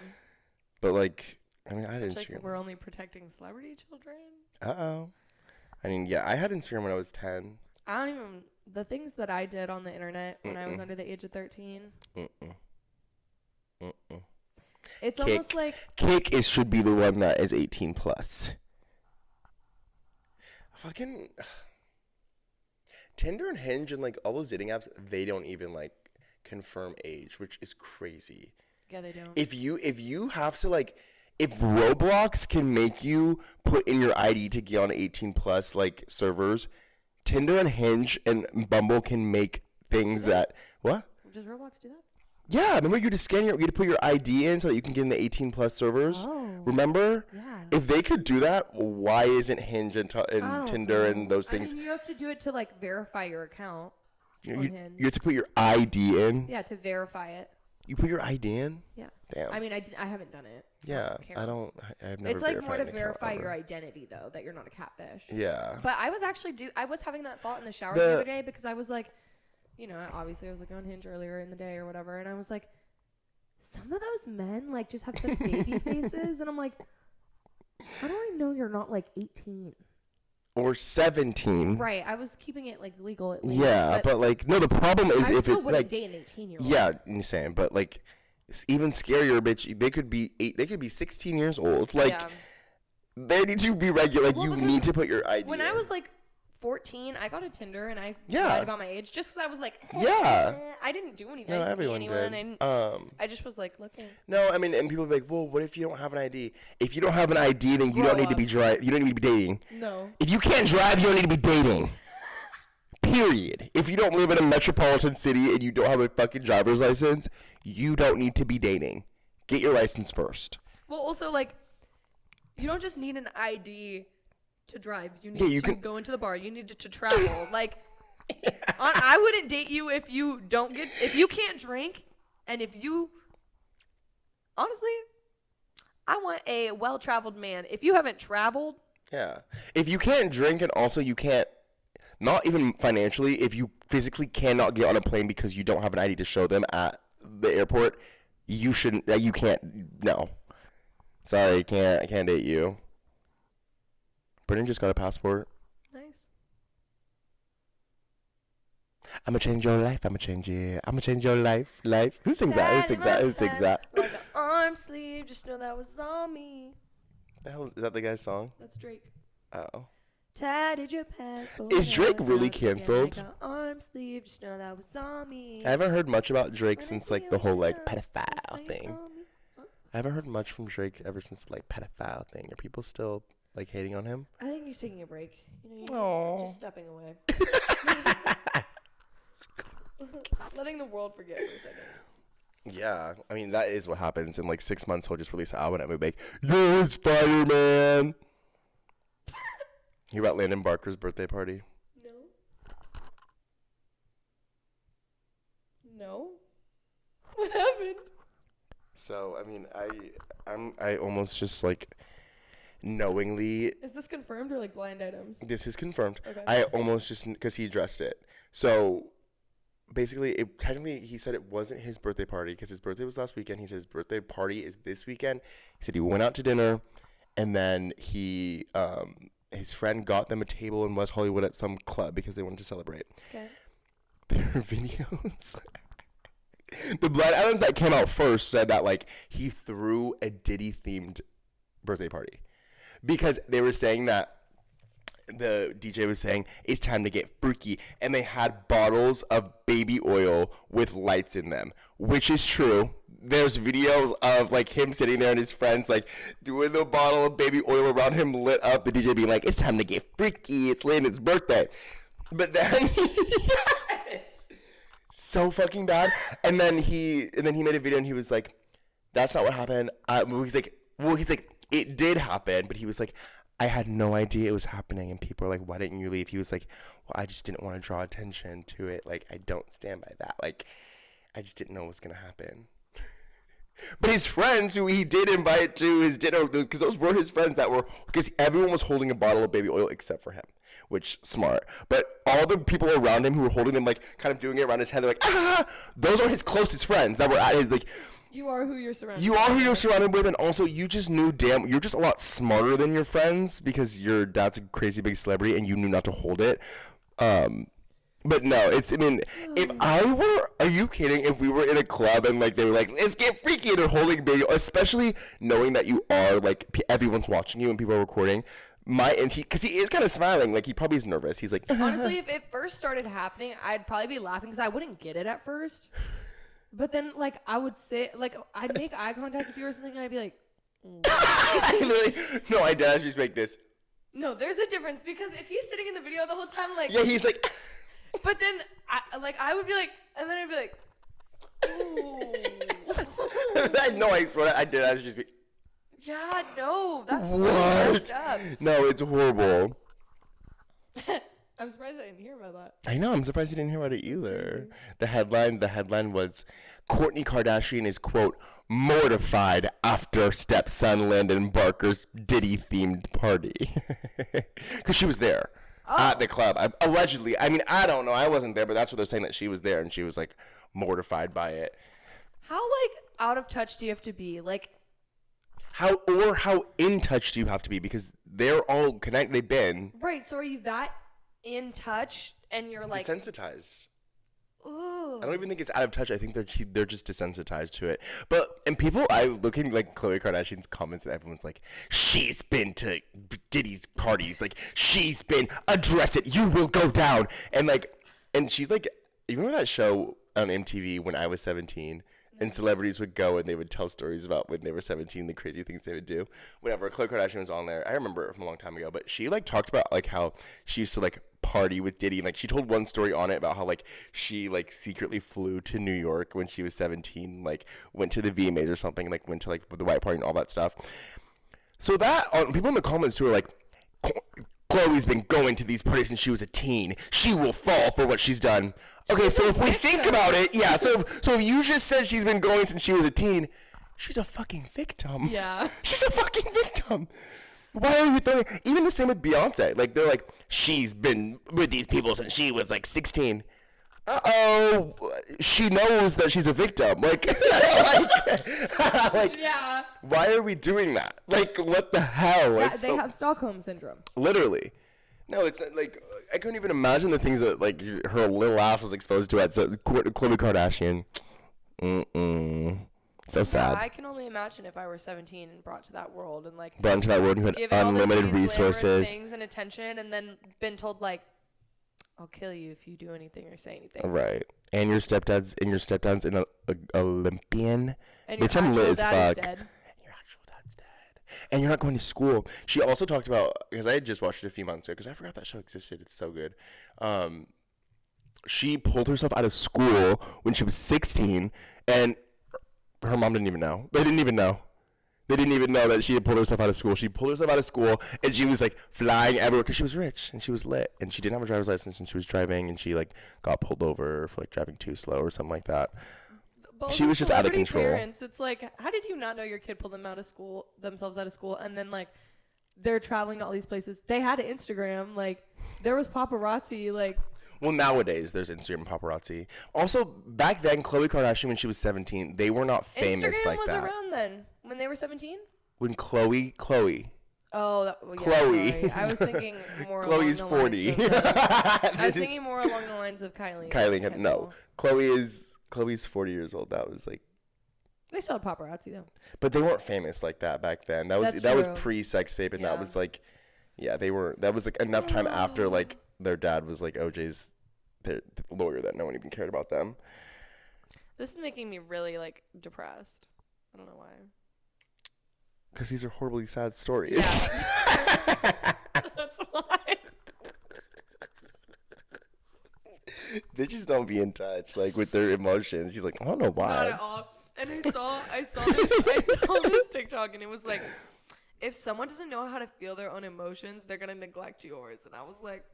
But like, I mean, I had It's Instagram. like we're only protecting celebrity children. I mean, yeah, I had Instagram when I was 10. I don't even, the things that I did on the internet when I was under the age of 13. It's almost like Cake should be the one that is 18 plus. Fucking Tinder and Hinge and like all those dating apps, they don't even like confirm age, which is crazy. Yeah, they don't. If you have to like, if Roblox can make you put in your ID to get on 18 plus like servers, Tinder and Hinge and Bumble can make things that what? Does Roblox do that? Yeah, remember you had to put your ID in so that you can get in the 18 plus servers. Oh, remember? Yeah. If they could do that, why isn't Hinge and Tinder and those things? I mean, you have to do it to like verify your account. You have to put your ID in. Yeah, to verify it. You put your ID in? Yeah. Damn. I mean, I haven't done it. Yeah, I've never. It's like more to verify your identity though, that you're not a catfish. Yeah. But I was actually I was having that thought in the shower the other day because I was like, you know, obviously I was like on Hinge earlier in the day or whatever, and I was like, some of those men like just have such baby faces, and I'm like, how do I know you're not like 18 or 17? Right. I was keeping it like legal at least. Yeah, but like no, the problem is I if still it wouldn't like date an 18-year-old. Yeah, insane. But like, it's even scarier, bitch. They could be 16 years old. Like, they need to be regular. Like, you need to put your ID. When I was like 14, I got a Tinder and I Yeah. lied about my age just because I was like, Yeah. I didn't do anything. No, to everyone anyone. did. I just was like looking. No, I mean, and people be like, well, what if you don't have an ID? If you don't have an ID, then you don't need to be you don't need to be dating. No. If you can't drive, you don't need to be dating. Period. If you don't live in a metropolitan city and you don't have a fucking driver's license, you don't need to be dating. Get your license first. Well, also, like, you don't just need an ID to drive. You need to go into the bar. You need to travel. Like, I wouldn't date you if you can't drink, and if you, honestly, I want a well-traveled man. If you haven't traveled. Yeah. If you can't drink and also you can't, not even financially, if you physically cannot get on a plane because you don't have an ID to show them at the airport, you can't, no. Sorry, I can't date you. Brennan just got a passport. Nice. I'ma change your life, I'ma change it. I'ma change your life. Who sings that? Who sings that? Like an arm sleeve, just know that was on me. The hell is that the guy's song? That's Drake. Oh. Tatted your passport. Is Drake really canceled? Like an arm sleeve, just know that was on me. I haven't heard much about Drake since like the whole like pedophile thing. I haven't heard much from Drake ever since like pedophile thing. Are people still like hating on him? I think he's taking a break. You know, just stepping away. Letting the world forget for a second. Yeah, I mean that is what happens. In like 6 months, he'll just release an album and be like, "Yo, it's fire, man." You about Landon Barker's birthday party? No. What happened? So I mean, I almost just like knowingly. Is this confirmed or like blind items? This is confirmed. Okay. I almost just because he addressed it. So basically, technically he said it wasn't his birthday party because his birthday was last weekend. He said his birthday party is this weekend. He said he went out to dinner, and then he his friend got them a table in West Hollywood at some club because they wanted to celebrate. Okay. There are videos. The blind items that came out first said that like he threw a Diddy themed birthday party because they were saying that the DJ was saying it's time to get freaky, and they had bottles of baby oil with lights in them, which is true. There's videos of like him sitting there and his friends like doing the bottle of baby oil around him lit up, the DJ being like, it's time to get freaky, it's Landon's birthday. But then yes, so fucking bad. And then he made a video and he was like, that's not what happened. He's like it did happen, but he was like, I had no idea it was happening, and people are like, why didn't you leave? He was like, well, I just didn't want to draw attention to it. Like, I don't stand by that. Like, I just didn't know what was gonna happen. But his friends, who he did invite to his dinner, because those were his friends because everyone was holding a bottle of baby oil except for him, which smart. But all the people around him who were holding them, like, kind of doing it around his head, they're like, those are his closest friends that were at his, like. You are who you're surrounded. You are who you're surrounded with, and also you just knew, you're just a lot smarter than your friends because your dad's a crazy big celebrity, and you knew not to hold it. But no, if I were, are you kidding? If we were in a club and like they were like, let's get freaky, and they're holding baby, especially knowing that you are like everyone's watching you and people are recording. Because he is kind of smiling, like he probably is nervous. He's like, honestly, if it first started happening, I'd probably be laughing because I wouldn't get it at first. But then, like, I would say, like, I'd make eye contact with you or something, and I'd be like, no, I did actually make this. No, there's a difference because if he's sitting in the video the whole time, like, yeah, he's like. But then, I would be like, and then I'd be like, ooh. No, I swear, I did actually just be. Yeah, no, that's what? Messed up. No, it's horrible. I'm surprised I didn't hear about that. I know, I'm surprised you didn't hear about it either. The headline was, Kourtney Kardashian is, quote, mortified after stepson Landon Barker's Diddy-themed party. Because she was there. At the club, allegedly. I mean, I don't know. I wasn't there, but that's what they're saying, that she was there and she was like mortified by it. How like out of touch do you have to be? Like, how in touch do you have to be? Because they're all connected. They've been right. So are you that in touch and you're like desensitized? Ooh. I don't even think it's out of touch. I think they're just desensitized to it. And people, I looking like Khloe Kardashian's comments, and everyone's like, she's been to Diddy's parties, like she's been, address it, you will go down, and she's like, you remember that show on MTV when I was 17? And celebrities would go and they would tell stories about when they were 17, the crazy things they would do. Whenever Khloe Kardashian was on there, I remember it from a long time ago, but she like talked about like how she used to like party with Diddy. And, like she told one story on it about how like she like secretly flew to New York when she was 17, like went to the VMAs or something, like went to like the white party and all that stuff. So that people in the comments too are like, Khloe's been going to these parties since she was a teen. She will fall for what she's done. Okay, so if we think about it, yeah, so if you just said she's been going since she was a teen, she's a fucking victim. Yeah. She's a fucking victim. Why are you throwing, even the same with Beyonce. Like, they're like, she's been with these people since she was like 16. Uh-oh, she knows that she's a victim. Like, yeah. Why are we doing that? Like, what the hell? Like, they have Stockholm syndrome. Literally. No, it's like, I couldn't even imagine the things that, like, her little ass was exposed to at Khloe Kardashian. So sad. Yeah, I can only imagine if I were 17 and brought to that world and, like, brought into that world, you had unlimited resources. Things and attention, and then been told, like, I'll kill you if you do anything or say anything. Right. And your stepdad's an Olympian. And your Bitch, I'm lit as fuck. Dead. Your actual dad's dead. And you're not going to school. She also talked about, because I had just watched it a few months ago, because I forgot that show existed. It's so good. She pulled herself out of school when she was 16, and her mom didn't even know. They didn't even know. They didn't even know that she had pulled herself out of school. She pulled herself out of school, and she was, like, flying everywhere because she was rich, and she was lit. And she didn't have a driver's license, and she was driving, and she, like, got pulled over for, like, driving too slow or something like that. But she was just out of control. Parents, it's like, how did you not know your kid pulled themselves out of school, and then, like, they're traveling to all these places? They had Instagram. Like, there was paparazzi, like... Well, nowadays, there's Instagram paparazzi. Also, back then, Khloe Kardashian, when she was 17, they were not famous Instagram like that. Instagram was around then, when they were 17? When Khloe. Oh, yeah, Khloe. Sorry. I was thinking more Khloe's along the 40. lines of, I was thinking more along the lines of Kylie. Kylie, no. Khloe's 40 years old. That was like... They still had paparazzi, though. But they weren't famous like that back then. That was pre-sex tape, and that was like... Yeah, they were... That was like enough time after, like, their dad was like OJ's lawyer that no one even cared about them. This is making me really, like, depressed. I don't know why. Because these are horribly sad stories. Yeah. That's why. Bitches don't be in touch, like, with their emotions. She's like, I don't know why. Not at all. And I saw this TikTok, and it was like, if someone doesn't know how to feel their own emotions, they're gonna neglect yours. And I was like,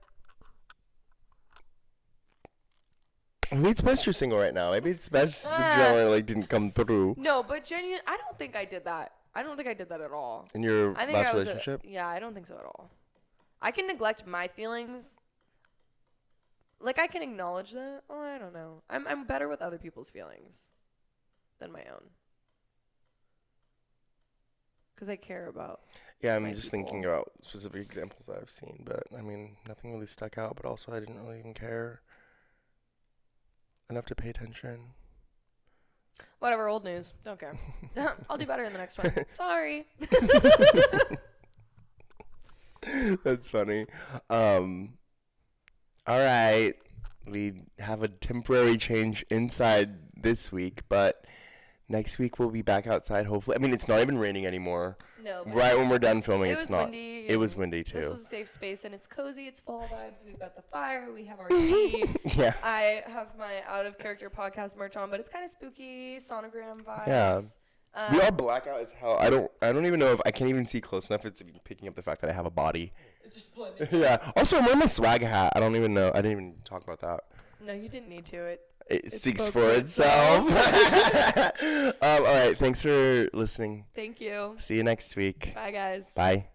Maybe it's best you're single right now. Maybe it's best the gel like didn't come through. No, but genuine, I don't think I did that. I don't think I did that at all. In your I think last I was relationship? yeah, I don't think so at all. I can neglect my feelings. Like, I can acknowledge that. Oh, I don't know. I'm better with other people's feelings than my own. Because I care about Yeah, I'm my just people. thinking about specific examples that I've seen, but I mean, nothing really stuck out, but also I didn't really even care enough to pay attention. Whatever, old news. Don't care. I'll do better in the next one. Sorry. That's funny. All right. We have a temporary change inside this week, but next week we'll be back outside, hopefully. I mean, it's not even raining anymore. No. Right when we're done filming, it's not. Windy. It was windy, too. This was a safe space, and it's cozy. It's fall vibes. We've got the fire. We have our tea. Yeah. I have my out-of-character podcast merch on, but it's kind of spooky, sonogram vibes. Yeah. We are blackout as hell. I don't even know if I can't even see close enough. It's picking up the fact that I have a body. It's just blending. Yeah. Also, I'm wearing my swag hat. I don't even know. I didn't even talk about that. No, you didn't need to. It speaks for itself. All right. Thanks for listening. Thank you. See you next week. Bye, guys. Bye.